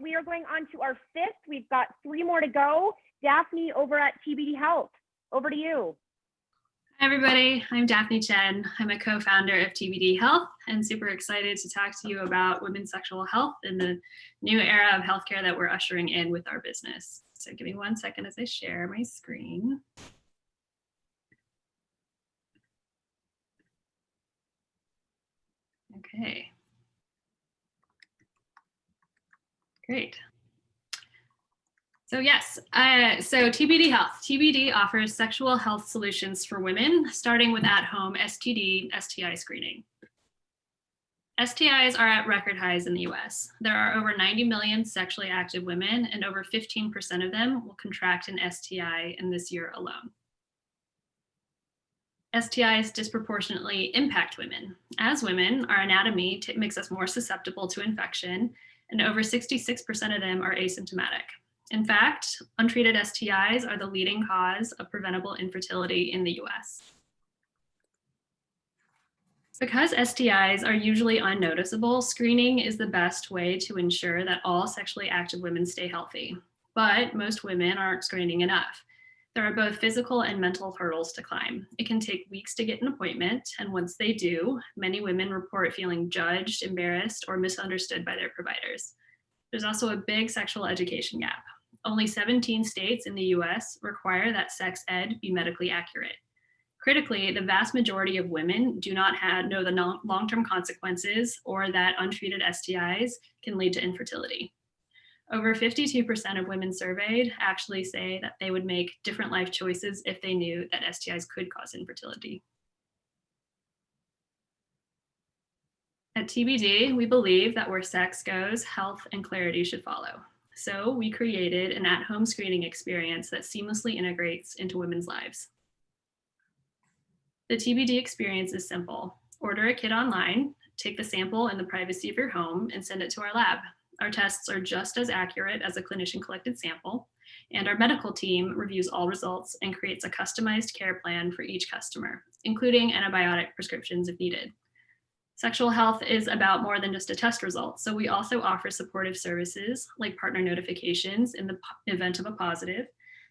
We are going on to our 5th. We've got 3 more to go. Daphne over at TBD Health, over to you. Hi everybody, I'm Daphne Chen. I'm a co-founder of TBD Health and super excited to talk to you about women's sexual health in the new era of healthcare that we're ushering in with our business. So give me 1 second as I share my screen. Okay. Great. So yes, so TBD Health. TBD offers sexual health solutions for women, starting with at-home STD, STI screening. STIs are at record highs in the US. There are over 90 million sexually active women, and over 15% of them will contract an STI in this year alone. STIs disproportionately impact women. As women, our anatomy makes us more susceptible to infection, and over 66% of them are asymptomatic. In fact, untreated STIs are the leading cause of preventable infertility in the US. Because STIs are usually unnoticeable, screening is the best way to ensure that all sexually active women stay healthy. But most women aren't screening enough. There are both physical and mental hurdles to climb. It can take weeks to get an appointment, and once they do, many women report feeling judged, embarrassed, or misunderstood by their providers. There's also a big sexual education gap. Only 17 states in the US require that sex ed be medically accurate. Critically, the vast majority of women do not know the long-term consequences or that untreated STIs can lead to infertility. Over 52% of women surveyed actually say that they would make different life choices if they knew that STIs could cause infertility. At TBD, we believe that where sex goes, health and clarity should follow. So we created an at-home screening experience that seamlessly integrates into women's lives. The TBD experience is simple. Order a kit online, take the sample in the privacy of your home, and send it to our lab. Our tests are just as accurate as a clinician-collected sample, and our medical team reviews all results and creates a customized care plan for each customer, including antibiotic prescriptions if needed. Sexual health is about more than just a test result, so we also offer supportive services like partner notifications in the event of a positive,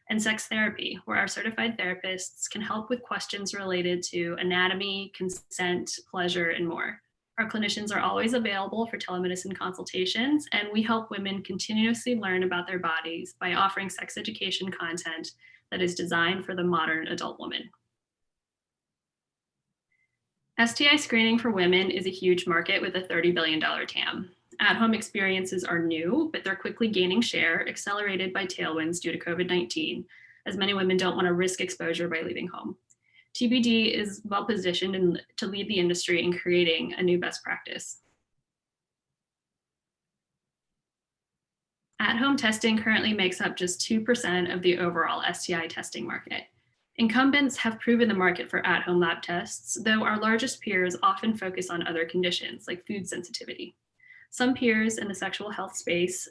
and sex therapy, where our certified therapists can help with questions related to anatomy, consent, pleasure, and more. Our clinicians are always available for telemedicine consultations, and we help women continuously learn about their bodies by offering sex education content that is designed for the modern adult woman. STI screening for women is a huge market with a $30 billion TAM. At-home experiences are new, but they're quickly gaining share, accelerated by tailwinds due to COVID-19, as many women don't want to risk exposure by leaving home. TBD is well positioned to lead the industry in creating a new best practice. At-home testing currently makes up just 2% of the overall STI testing market. Incumbents have proven the market for at-home lab tests, though our largest peers often focus on other conditions like food sensitivity. Some peers in the sexual health space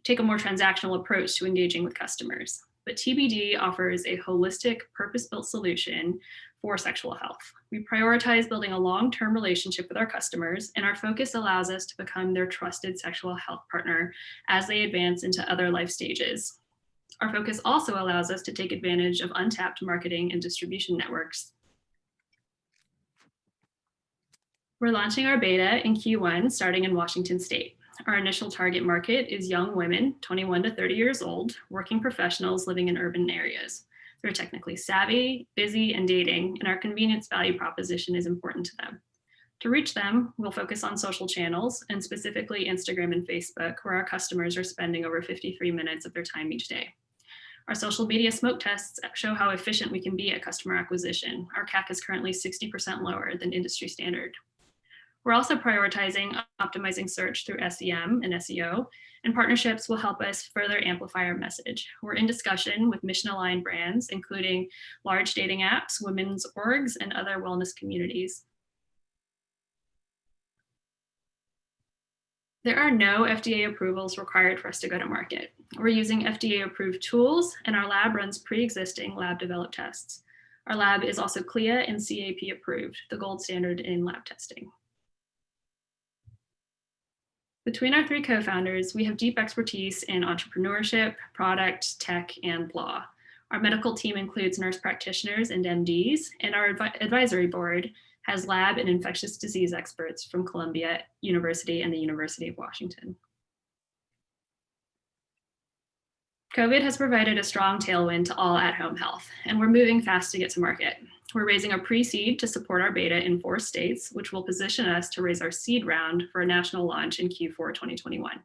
take a more transactional approach to engaging with customers, but TBD offers a holistic, purpose-built solution for sexual health. We prioritize building a long-term relationship with our customers, and our focus allows us to become their trusted sexual health partner as they advance into other life stages. Our focus also allows us to take advantage of untapped marketing and distribution networks. We're launching our beta in Q1, starting in Washington State. Our initial target market is young women, 21 to 30 years old, working professionals living in urban areas. They're technically savvy, busy, and dating, and our convenience value proposition is important to them. To reach them, we'll focus on social channels, and specifically Instagram and Facebook, where our customers are spending over 53 minutes of their time each day. Our social media smoke tests show how efficient we can be at customer acquisition. Our CAC is currently 60% lower than industry standard. We're also prioritizing optimizing search through SEM and SEO, and partnerships will help us further amplify our message. We're in discussion with mission-aligned brands, including large dating apps, women's orgs, and other wellness communities. There are no FDA approvals required for us to go to market. We're using FDA-approved tools, and our lab runs pre-existing lab-developed tests. Our lab is also CLIA and CAP approved, the gold standard in lab testing. Between our three co-founders, we have deep expertise in entrepreneurship, product, tech, and law. Our medical team includes nurse practitioners and MDs, and our advisory board has lab and infectious disease experts from Columbia University and the University of Washington. COVID has provided a strong tailwind to all at-home health, and we're moving fast to get to market. We're raising a pre-seed to support our beta in 4 states, which will position us to raise our seed round for a national launch in Q4 2021.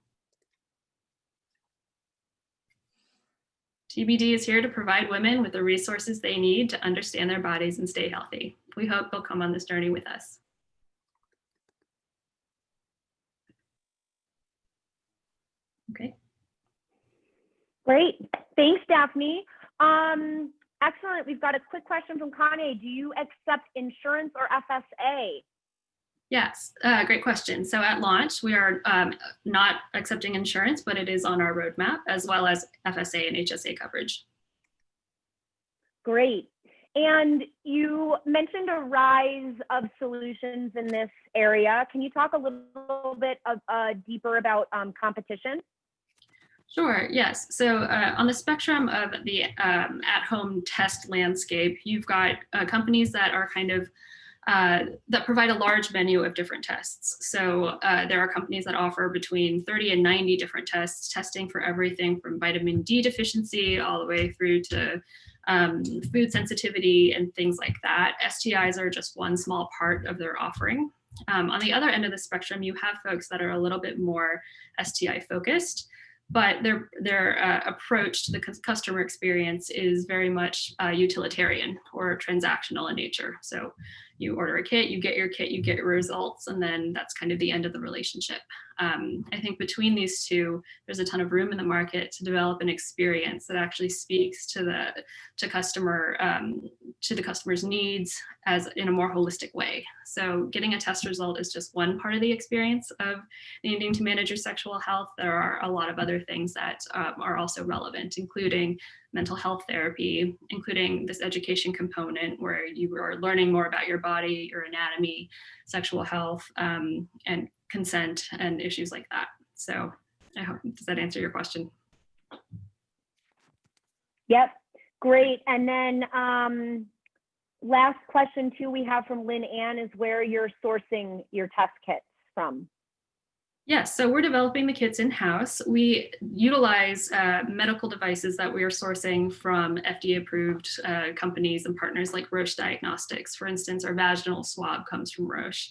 TBD is here to provide women with the resources they need to understand their bodies and stay healthy. We hope they'll come on this journey with us. Okay. Great. Thanks, Daphne. Excellent. We've got a quick question from Kanye. Do you accept insurance or FSA? Yes, great question. So at launch, we are not accepting insurance, but it is on our roadmap, as well as FSA and HSA coverage. Great. And you mentioned a rise of solutions in this area. Can you talk a little bit deeper about competition? Sure, yes. So on the spectrum of the at-home test landscape, you've got companies that are kind of that provide a large menu of different tests. So there are companies that offer between 30 and 90 different tests, testing for everything from vitamin D deficiency all the way through to food sensitivity and things like that. STIs are just one small part of their offering. On the other end of the spectrum, you have folks that are a little bit more STI focused, but their approach to the customer experience is very much utilitarian or transactional in nature. So you order a kit, you get your results, and then that's kind of the end of the relationship. I think between these two, there's a ton of room in the market to develop an experience that actually speaks to the customer's needs as in a more holistic way. So getting a test result is just one part of the experience of needing to manage your sexual health. There are a lot of other things that are also relevant, including mental health therapy, including this education component where you are learning more about your body, your anatomy, sexual health, and consent and issues like that. So I hope, does that answer your question? Yep, great. And then last question too we have from Lynn Ann is where you're sourcing your test kits from. Yes, so we're developing the kits in-house. We utilize medical devices that we are sourcing from FDA-approved companies and partners like Roche Diagnostics. For instance, our vaginal swab comes from Roche.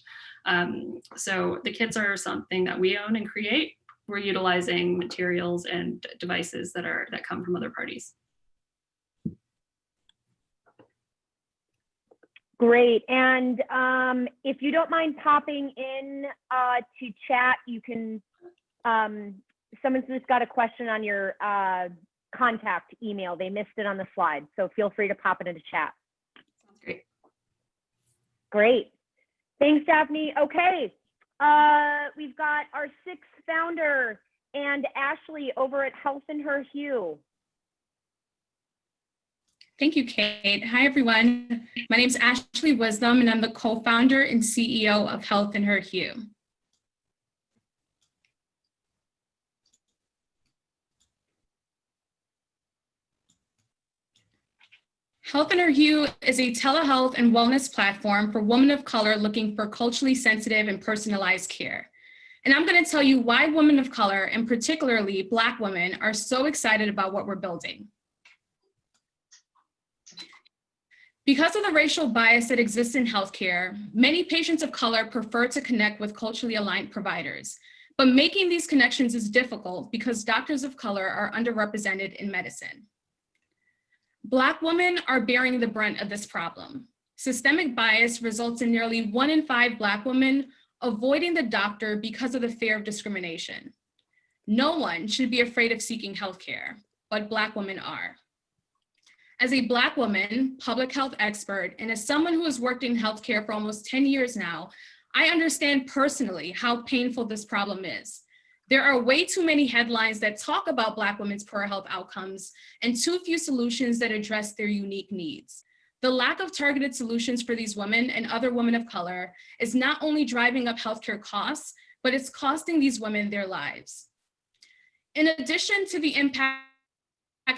So the kits are something that we own and create. We're utilizing materials and devices that come from other parties. Great. And if you don't mind popping in to chat, you can, someone's just got a question on your contact email. They missed it on the slide. So feel free to pop it into chat. Sounds great. Great. Thanks, Daphne. Okay. We've got our sixth founder and Ashley over at Health in Her Hue. Thank you, Kate. Hi, everyone. My name is Ashley Wisdom, and I'm the co-founder and CEO of Health in Her Hue. Health in Her Hue is a telehealth and wellness platform for women of color looking for culturally sensitive and personalized care. And I'm going to tell you why women of color, and particularly Black women, are so excited about what we're building. Because of the racial bias that exists in healthcare, many patients of color prefer to connect with culturally aligned providers. But making these connections is difficult because doctors of color are underrepresented in medicine. Black women are bearing the brunt of this problem. Systemic bias results in nearly 1 in 5 Black women avoiding the doctor because of the fear of discrimination. No one should be afraid of seeking healthcare, but Black women are. As a Black woman, public health expert, and as someone who has worked in healthcare for almost 10 years now, I understand personally how painful this problem is. There are way too many headlines that talk about Black women's poor health outcomes and too few solutions that address their unique needs. The lack of targeted solutions for these women and other women of color is not only driving up healthcare costs, but it's costing these women their lives. In addition to the impact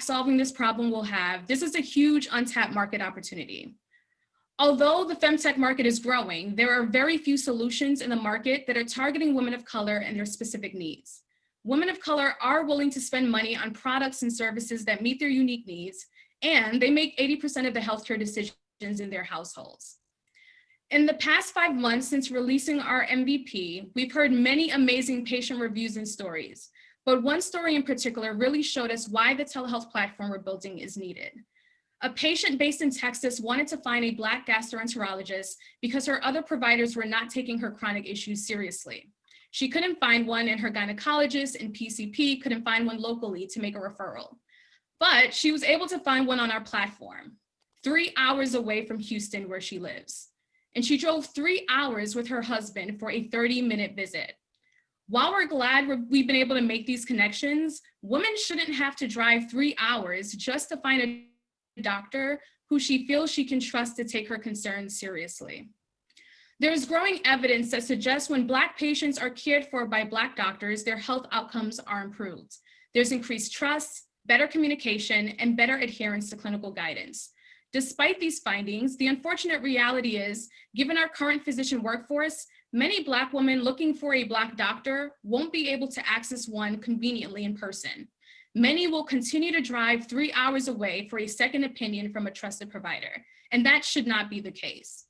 solving this problem will have, this is a huge untapped market opportunity. Although the femtech market is growing, there are very few solutions in the market that are targeting women of color and their specific needs. Women of color are willing to spend money on products and services that meet their unique needs, and they make 80% of the healthcare decisions in their households. In the past 5 months since releasing our MVP, we've heard many amazing patient reviews and stories. But one story in particular really showed us why the telehealth platform we're building is needed. A patient based in Texas wanted to find a Black gastroenterologist because her other providers were not taking her chronic issues seriously. She couldn't find one, and her gynecologist and PCP couldn't find one locally to make a referral. But she was able to find one on our platform, 3 hours away from Houston, where she lives. And she drove 3 hours with her husband for a 30-minute visit. While we're glad we've been able to make these connections, women shouldn't have to drive 3 hours just to find a doctor who she feels she can trust to take her concerns seriously. There's growing evidence that suggests when Black patients are cared for by Black doctors, their health outcomes are improved. There's increased trust, better communication, and better adherence to clinical guidance. Despite these findings, the unfortunate reality is, given our current physician workforce, many Black women looking for a Black doctor won't be able to access one conveniently in person. Many will continue to drive 3 hours away for a second opinion from a trusted provider, and that should not be the case.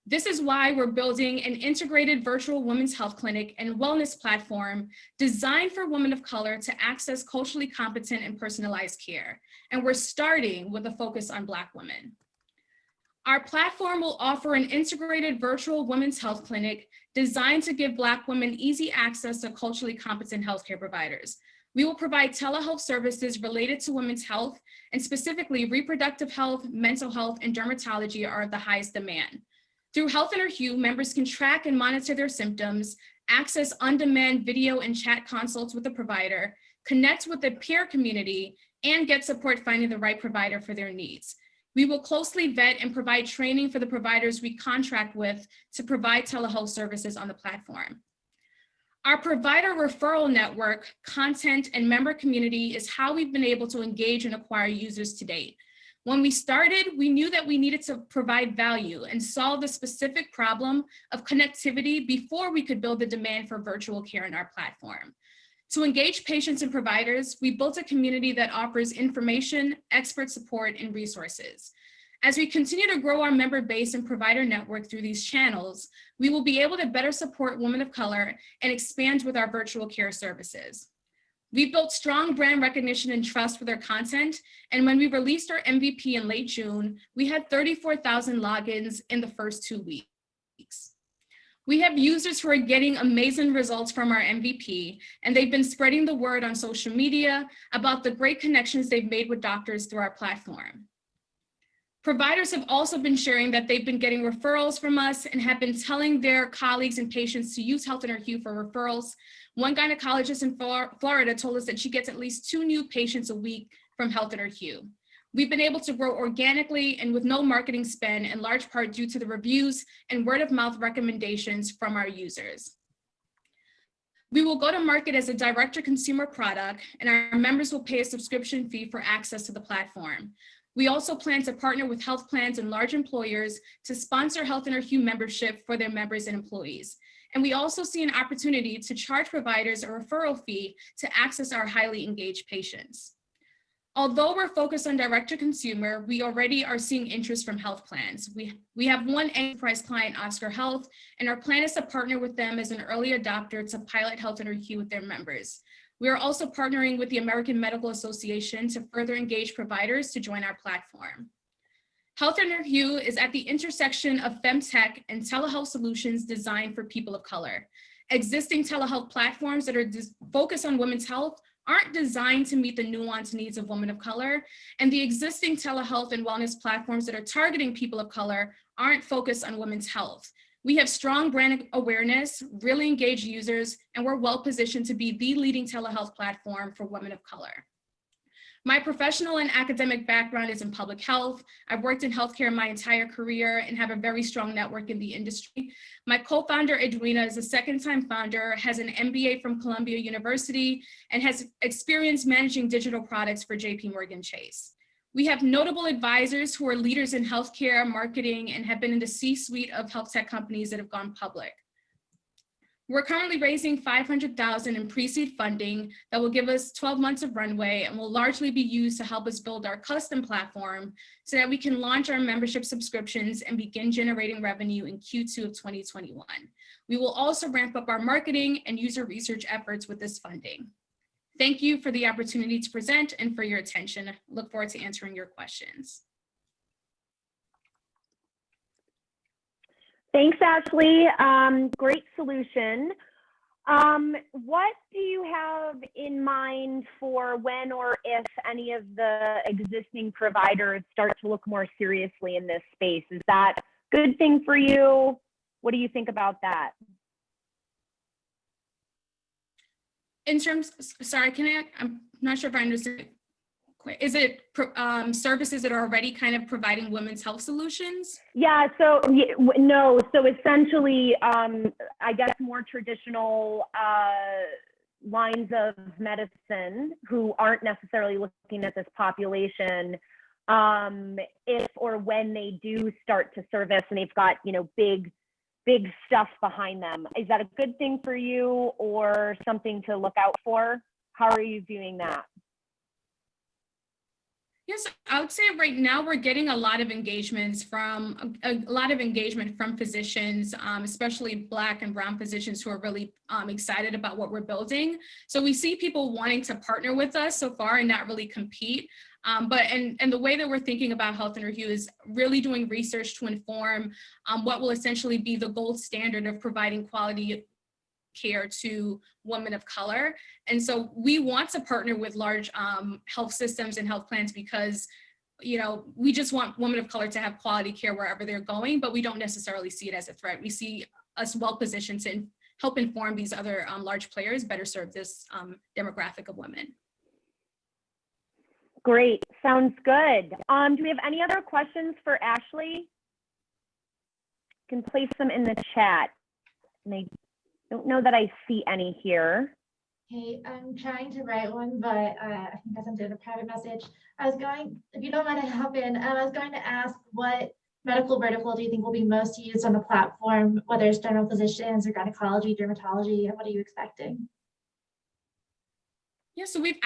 This is why we're building an integrated virtual women's health clinic and wellness platform designed for women of color to access culturally competent and personalized care. And we're starting with a focus on Black women. Our platform will offer an integrated virtual women's health clinic designed to give Black women easy access to culturally competent healthcare providers. We will provide telehealth services related to women's health, and specifically reproductive health, mental health, and dermatology are of the highest demand. Through Health in Her Hue, members can track and monitor their symptoms, access on-demand video and chat consults with the provider, connect with the peer community, and get support finding the right provider for their needs. We will closely vet and provide training for the providers we contract with to provide telehealth services on the platform. Our provider referral network, content, and member community is how we've been able to engage and acquire users to date. When we started, we knew that we needed to provide value and solve the specific problem of connectivity before we could build the demand for virtual care in our platform. To engage patients and providers, we built a community that offers information, expert support, and resources. As we continue to grow our member base and provider network through these channels, we will be able to better support women of color and expand with our virtual care services. We've built strong brand recognition and trust for their content, and when we released our MVP in late June, we had 34,000 logins in the first 2 weeks. We have users who are getting amazing results from our MVP, and they've been spreading the word on social media about the great connections they've made with doctors through our platform. Providers have also been sharing that they've been getting referrals from us and have been telling their colleagues and patients to use Health in Her Hue for referrals. One gynecologist in Florida told us that she gets at least 2 new patients a week from Health in Her Hue. We've been able to grow organically and with no marketing spend, in large part due to the reviews and word of mouth recommendations from our users. We will go to market as a direct-to-consumer product, and our members will pay a subscription fee for access to the platform. We also plan to partner with health plans and large employers to sponsor Health in Her Hue membership for their members and employees. And we also see an opportunity to charge providers a referral fee to access our highly engaged patients. Although we're focused on direct-to-consumer, we already are seeing interest from health plans. We have one enterprise client, Oscar Health, and our plan is to partner with them as an early adopter to pilot Health in Her Hue with their members. We are also partnering with the American Medical Association to further engage providers to join our platform. Health in Her Hue is at the intersection of femtech and telehealth solutions designed for people of color. Existing telehealth platforms that are focused on women's health aren't designed to meet the nuanced needs of women of color, and the existing telehealth and wellness platforms that are targeting people of color aren't focused on women's health. We have strong brand awareness, really engaged users, and we're well positioned to be the leading telehealth platform for women of color. My professional and academic background is in public health. I've worked in healthcare my entire career and have a very strong network in the industry. My co-founder, Edwina, is a second-time founder, has an MBA from Columbia University, and has experience managing digital products for JPMorgan Chase. We have notable advisors who are leaders in healthcare, marketing, and have been in the C-suite of health tech companies that have gone public. We're currently raising $500,000 in pre-seed funding that will give us 12 months of runway and will largely be used to help us build our custom platform so that we can launch our membership subscriptions and begin generating revenue in Q2 of 2021. We will also ramp up our marketing and user research efforts with this funding. Thank you for the opportunity to present and for your attention. Look forward to answering your questions. Thanks, Ashley. Great solution. What do you have in mind for when or if any of the existing providers start to look more seriously in this space? Is that a good thing for you? What do you think about that? In terms, sorry, I'm not sure if I understood. Is it services that are already kind of providing women's health solutions? Yeah, so no, so essentially, I guess more traditional lines of medicine who aren't necessarily looking at this population, if or when they do start to service and they've got, you know, big stuff behind them? Is that a good thing for you or something to look out for? How are you viewing that? Yes, I would say right now we're getting a lot of engagements from physicians, especially Black and Brown physicians who are really excited about what we're building. So we see people wanting to partner with us so far and not really compete. But the way that we're thinking about Health in Review is really doing research to inform what will essentially be the gold standard of providing quality care to women of color. And so we want to partner with large health systems and health plans because, you know, we just want women of color to have quality care wherever they're going, but we don't necessarily see it as a threat. We see us well positioned to help inform these other large players better serve this demographic of women. Great, sounds good. Do we have any other questions for Ashley? You can place them in the chat. And I don't know that I see any here. Hey, I'm trying to write one, but I think I sent it in a private message. I was going, if you don't mind to hop in, I was going to ask what medical vertical do you think will be most used on the platform, whether it's general physicians or gynecology, dermatology, and what are you expecting? Yeah, so we've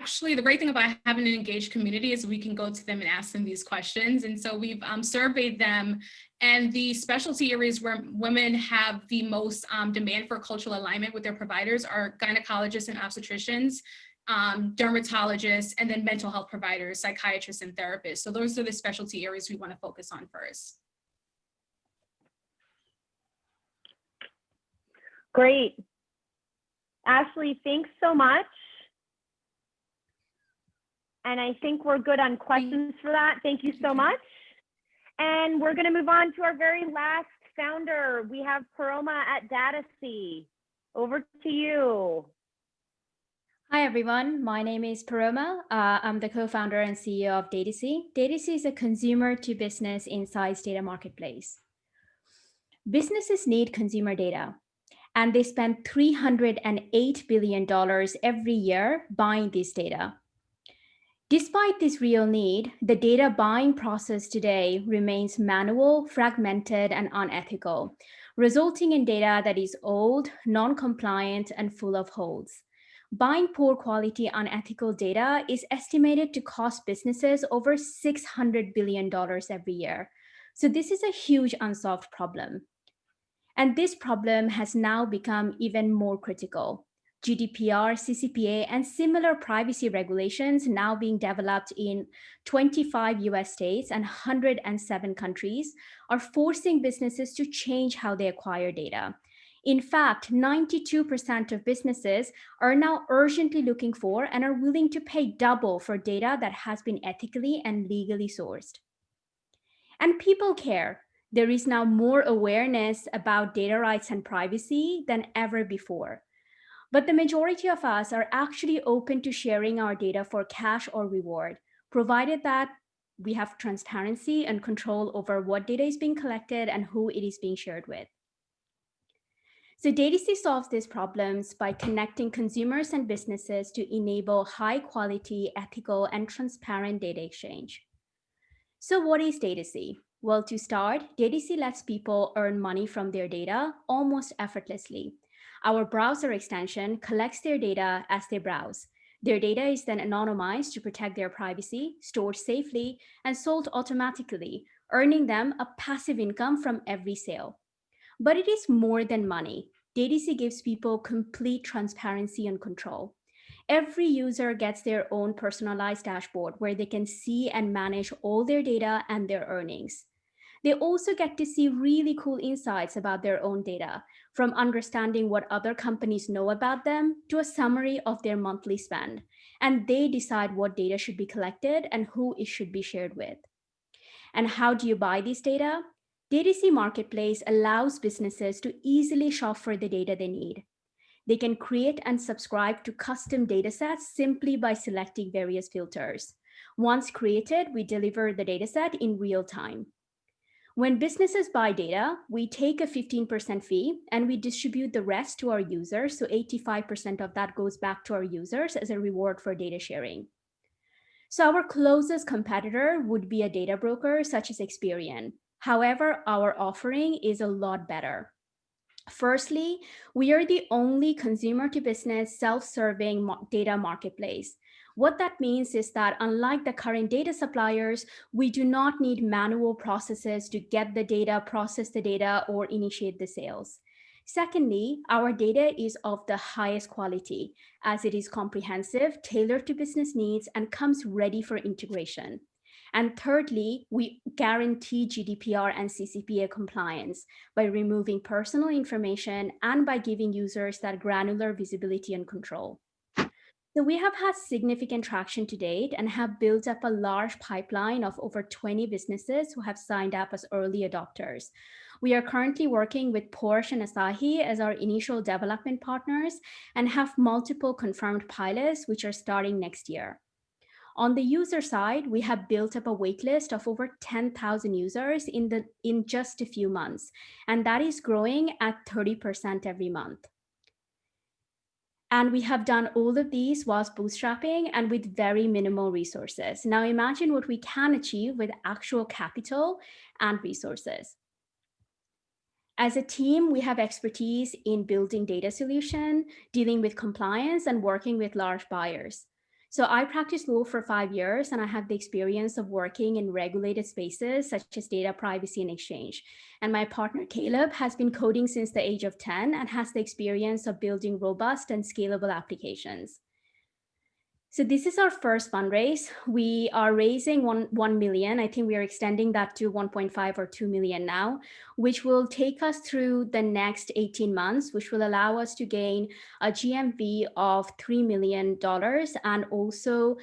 actually, the great thing about having an engaged community is we can go to them and ask them these questions. And so we've surveyed them, and the specialty areas where women have the most demand for cultural alignment with their providers are gynecologists and obstetricians, dermatologists, and then mental health providers, psychiatrists, and therapists. So those are the specialty areas we want to focus on first. Great. Ashley, thanks so much. And I think we're good on questions for that. Thank you so much. And we're going to move on to our very last founder. We have Paroma at Datacy. Over to you. Hi, everyone. My name is Paroma. I'm the co-founder and CEO of Datacy. Datacy is a consumer-to-business insights data marketplace. Businesses need consumer data, and they spend $308 billion every year buying this data. Despite this real need, the data buying process today remains manual, fragmented, and unethical, resulting in data that is old, non-compliant, and full of holes. Buying poor quality, unethical data is estimated to cost businesses over $600 billion every year. So this is a huge unsolved problem. And this problem has now become even more critical. GDPR, CCPA, and similar privacy regulations now being developed in 25 US states and 107 countries are forcing businesses to change how they acquire data. In fact, 92% of businesses are now urgently looking for and are willing to pay double for data that has been ethically and legally sourced. And people care. There is now more awareness about data rights and privacy than ever before. But the majority of us are actually open to sharing our data for cash or reward, provided that we have transparency and control over what data is being collected and who it is being shared with. So Datacy solves these problems by connecting consumers and businesses to enable high quality, ethical, and transparent data exchange. So what is Datacy? Well, to start, Datacy lets people earn money from their data almost effortlessly. Our browser extension collects their data as they browse. Their data is then anonymized to protect their privacy, stored safely, and sold automatically, earning them a passive income from every sale. But it is more than money. Datacy gives people complete transparency and control. Every user gets their own personalized dashboard where they can see and manage all their data and their earnings. They also get to see really cool insights about their own data, from understanding what other companies know about them to a summary of their monthly spend. And they decide what data should be collected and who it should be shared with. And how do you buy this data? Datacy Marketplace allows businesses to easily shop for the data they need. They can create and subscribe to custom datasets simply by selecting various filters. Once created, we deliver the dataset in real time. When businesses buy data, we take a 15% fee and we distribute the rest to our users. So 85% of that goes back to our users as a reward for data sharing. So our closest competitor would be a data broker such as Experian. However, our offering is a lot better. Firstly, we are the only consumer to business self-serving data marketplace. What that means is that unlike the current data suppliers, we do not need manual processes to get the data, process the data, or initiate the sales. Secondly, our data is of the highest quality as it is comprehensive, tailored to business needs, and comes ready for integration. And thirdly, we guarantee GDPR and CCPA compliance by removing personal information and by giving users that granular visibility and control. So we have had significant traction to date and have built up a large pipeline of over 20 businesses who have signed up as early adopters. We are currently working with Porsche and Asahi as our initial development partners and have multiple confirmed pilots, which are starting next year. On the user side, we have built up a waitlist of over 10,000 users in just a few months, and that is growing at 30% every month. And we have done all of these whilst bootstrapping and with very minimal resources. Now imagine what we can achieve with actual capital and resources. As a team, we have expertise in building data solution, dealing with compliance, and working with large buyers. So I practiced law for 5 years, and I have the experience of working in regulated spaces such as data privacy and exchange. And my partner, Caleb, has been coding since the age of 10 and has the experience of building robust and scalable applications. So this is our first fundraise. We are raising 1 million. I think we are extending that to 1.5 or 2 million now, which will take us through the next 18 months, which will allow us to gain a GMV of $3 million and also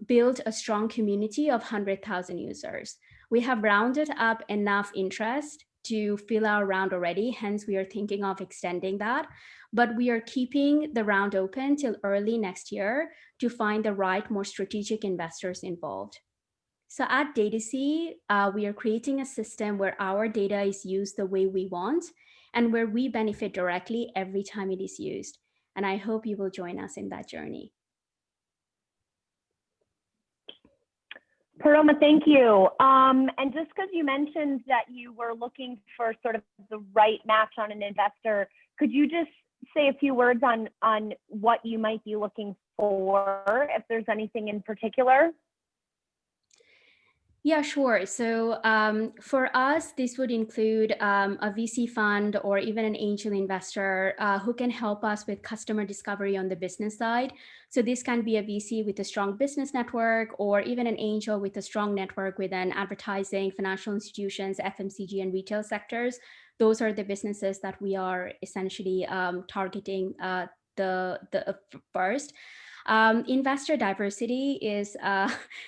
build a strong community of 100,000 users. We have rounded up enough interest to fill our round already, hence we are thinking of extending that. But we are keeping the round open till early next year to find the right, more strategic investors involved. So at Datacy, we are creating a system where our data is used the way we want and where we benefit directly every time it is used. And I hope you will join us in that journey. Paroma, thank you. And just because you mentioned that you were looking for sort of the right match on an investor, could you just say a few words on what you might be looking for, if there's anything in particular? Yeah, sure. So for us, this would include a VC fund or even an angel investor who can help us with customer discovery on the business side. So this can be a VC with a strong business network or even an angel with a strong network within advertising, financial institutions, FMCG, and retail sectors. Those are the businesses that we are essentially targeting the first. Investor diversity is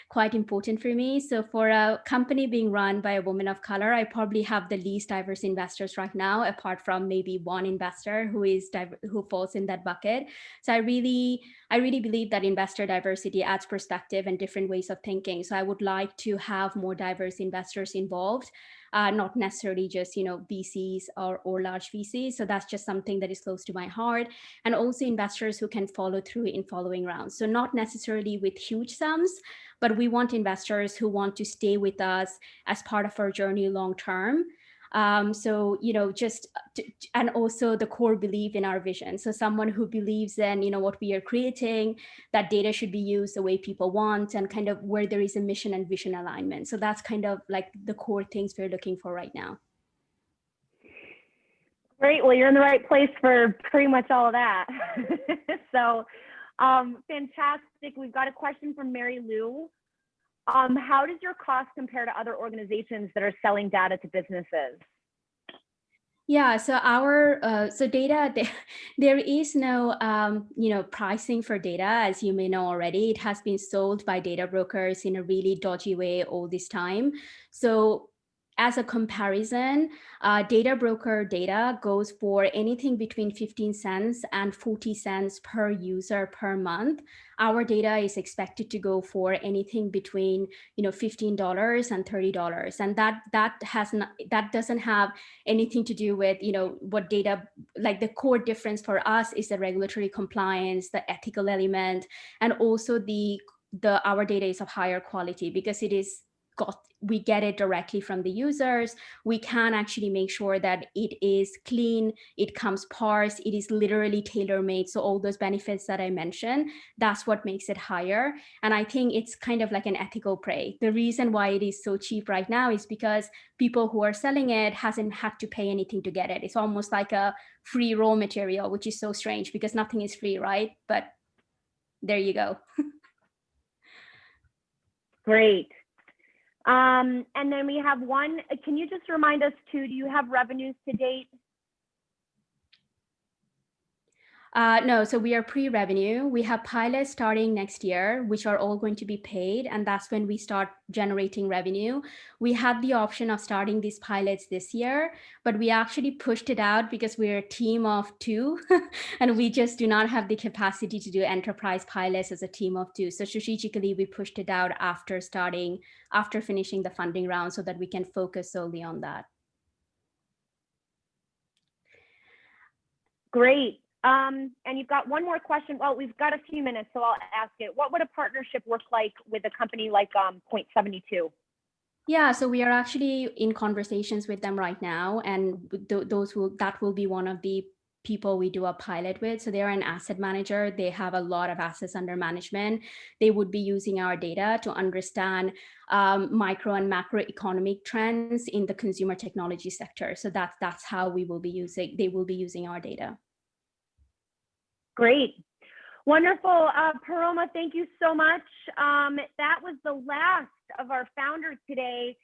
quite important for me. So for a company being run by a woman of color, I probably have the least diverse investors right now, apart from maybe one investor who falls in that bucket. So I really believe that investor diversity adds perspective and different ways of thinking. So I would like to have more diverse investors involved. Not necessarily just, VCs or large VCs. So that's just something that is close to my heart. And also investors who can follow through in following rounds. So not necessarily with huge sums, but we want investors who want to stay with us as part of our journey long term. And also the core belief in our vision. So someone who believes in, what we are creating, that data should be used the way people want, and kind of where there is a mission and vision alignment. So that's kind of like the core things we're looking for right now. Great. Well, you're in the right place for pretty much all of that. So fantastic. We've got a question from Mary Lou. How does your cost compare to other organizations that are selling data to businesses? Yeah, so data, there is no, pricing for data, as you may know already. It has been sold by data brokers in a really dodgy way all this time. So as a comparison, data broker data goes for anything between 15 cents and 40 cents per user per month. Our data is expected to go for anything between, $15 and $30, and that doesn't have anything to do with, what data. Like, the core difference for us is the regulatory compliance, the ethical element, and also our data is of higher quality because we get it directly from the users. We can actually make sure that it is clean, it comes parsed, it is literally tailor-made. So all those benefits that I mentioned, that's what makes it higher. And I think it's kind of like an ethical play. The reason why it is so cheap right now is because people who are selling it hasn't had to pay anything to get it. It's almost like a free raw material, which is so strange because nothing is free, right? But there you go. Great. And then we have one, can you just remind us too, do you have revenues to date? No, so we are pre-revenue. We have pilots starting next year, which are all going to be paid, and that's when we start generating revenue. We had the option of starting these pilots this year, but we actually pushed it out because we're a team of 2, and we just do not have the capacity to do enterprise pilots as a team of 2. So strategically, we pushed it out after finishing the funding round so that we can focus solely on that. Great. And you've got one more question. Well, we've got a few minutes, so I'll ask it. What would a partnership look like with a company like Point72? Yeah, so we are actually in conversations with them right now, and that will be one of the people we do a pilot with. So they're an asset manager. They have a lot of assets under management. They would be using our data to understand micro and macroeconomic trends in the consumer technology sector. So that's how they will be using our data. Great. Wonderful. Paroma, thank you so much. That was the last of our founders today.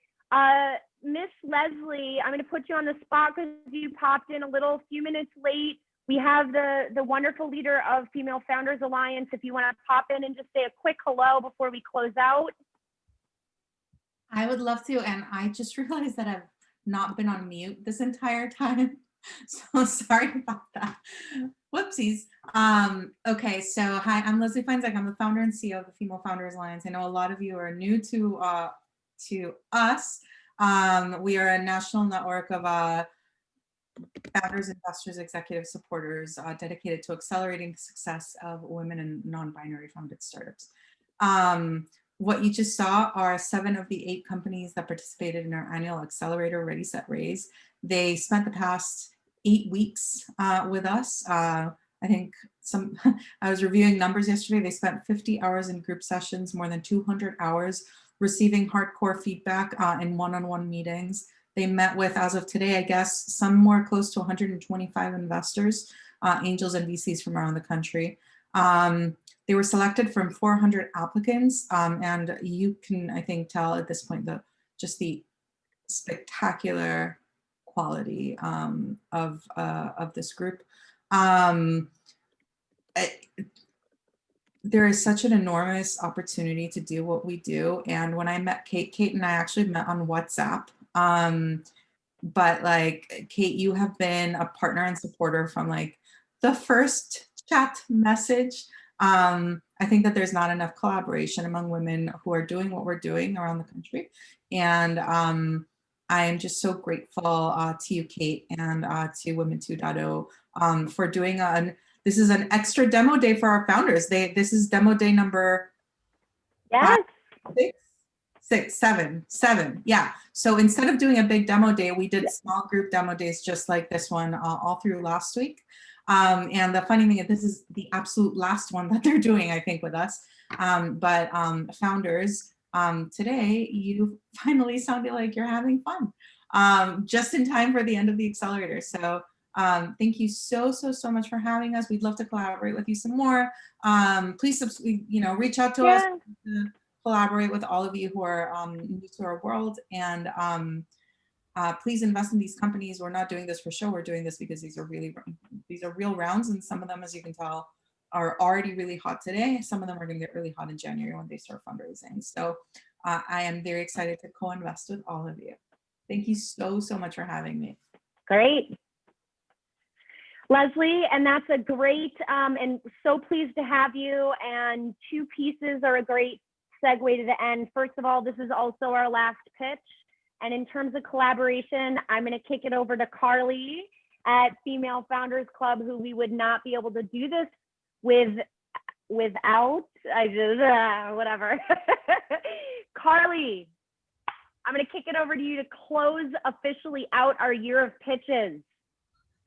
Miss Leslie, I'm going to put you on the spot because you popped in a few minutes late. We have the wonderful leader of Female Founders Alliance. If you want to pop in and just say a quick hello before we close out. I would love to. And I just realized that I've not been on mute this entire time. So sorry about that. Whoopsies. Okay, so hi, I'm Leslie Feinzek. I'm the founder and CEO of the Female Founders Alliance. I know a lot of you are new to us. We are a national network of founders, investors, executive supporters dedicated to accelerating the success of women and non-binary founded startups. What you just saw are 7 of the 8 companies that participated in our annual Accelerator Ready, Set, Raise. They spent the past 8 weeks with us. I think I was reviewing numbers yesterday. They spent 50 hours in group sessions, more than 200 hours receiving hardcore feedback in one-on-one meetings. They met with, as of today, I guess, somewhere close to 125 investors, angels and VCs from around the country. They were selected from 400 applicants, and you can, I think, tell at this point just the spectacular quality of this group. There is such an enormous opportunity to do what we do. And when I met Kate and I actually met on WhatsApp. But like, Kate, you have been a partner and supporter from like the first chat message. I think that there's not enough collaboration among women who are doing what we're doing around the country. And I am just so grateful to you, Kate, and to Women 2.0 for doing this is an extra demo day for our founders. This is demo day number 5, 6, 7. Yeah. So instead of doing a big demo day, we did small group demo days just like this one all through last week. And the funny thing is this is the absolute last one that they're doing, I think, with us. But founders, today, you finally sounded like you're having fun just in time for the end of the accelerator. So thank you so much for having us. We'd love to collaborate with you some more. Please, reach out to us to collaborate with all of you who are new to our world. And please invest in these companies. We're not doing this for show. We're doing this because these are real rounds. And some of them, as you can tell, are already really hot today. Some of them are going to get really hot in January when they start fundraising. So I am very excited to co-invest with all of you. Thank you so much for having me. Great. Leslie, and that's a great, and so pleased to have you. And two pieces are a great segue to the end. First of all, this is also our last pitch. And in terms of collaboration, I'm going to kick it over to Carly at Female Founders Club, who we would not be able to do this without, whatever. Carly, I'm going to kick it over to you to close officially out our year of pitches.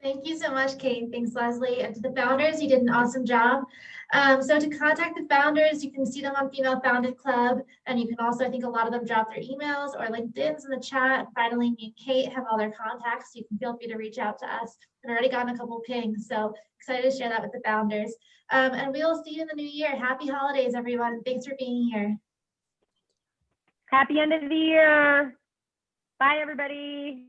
Thank you so much, Kate. Thanks, Leslie. And to the founders, you did an awesome job. So to contact the founders, you can see them on Female Founded Club. And you can also, I think a lot of them drop their emails or LinkedIn's in the chat. Finally, me and Kate have all their contacts. So you can feel free to reach out to us. I've already gotten a couple pings, so excited to share that with the founders. And we will see you in the new year. Happy holidays, everyone. And thanks for being here. Happy end of the year. Bye, everybody.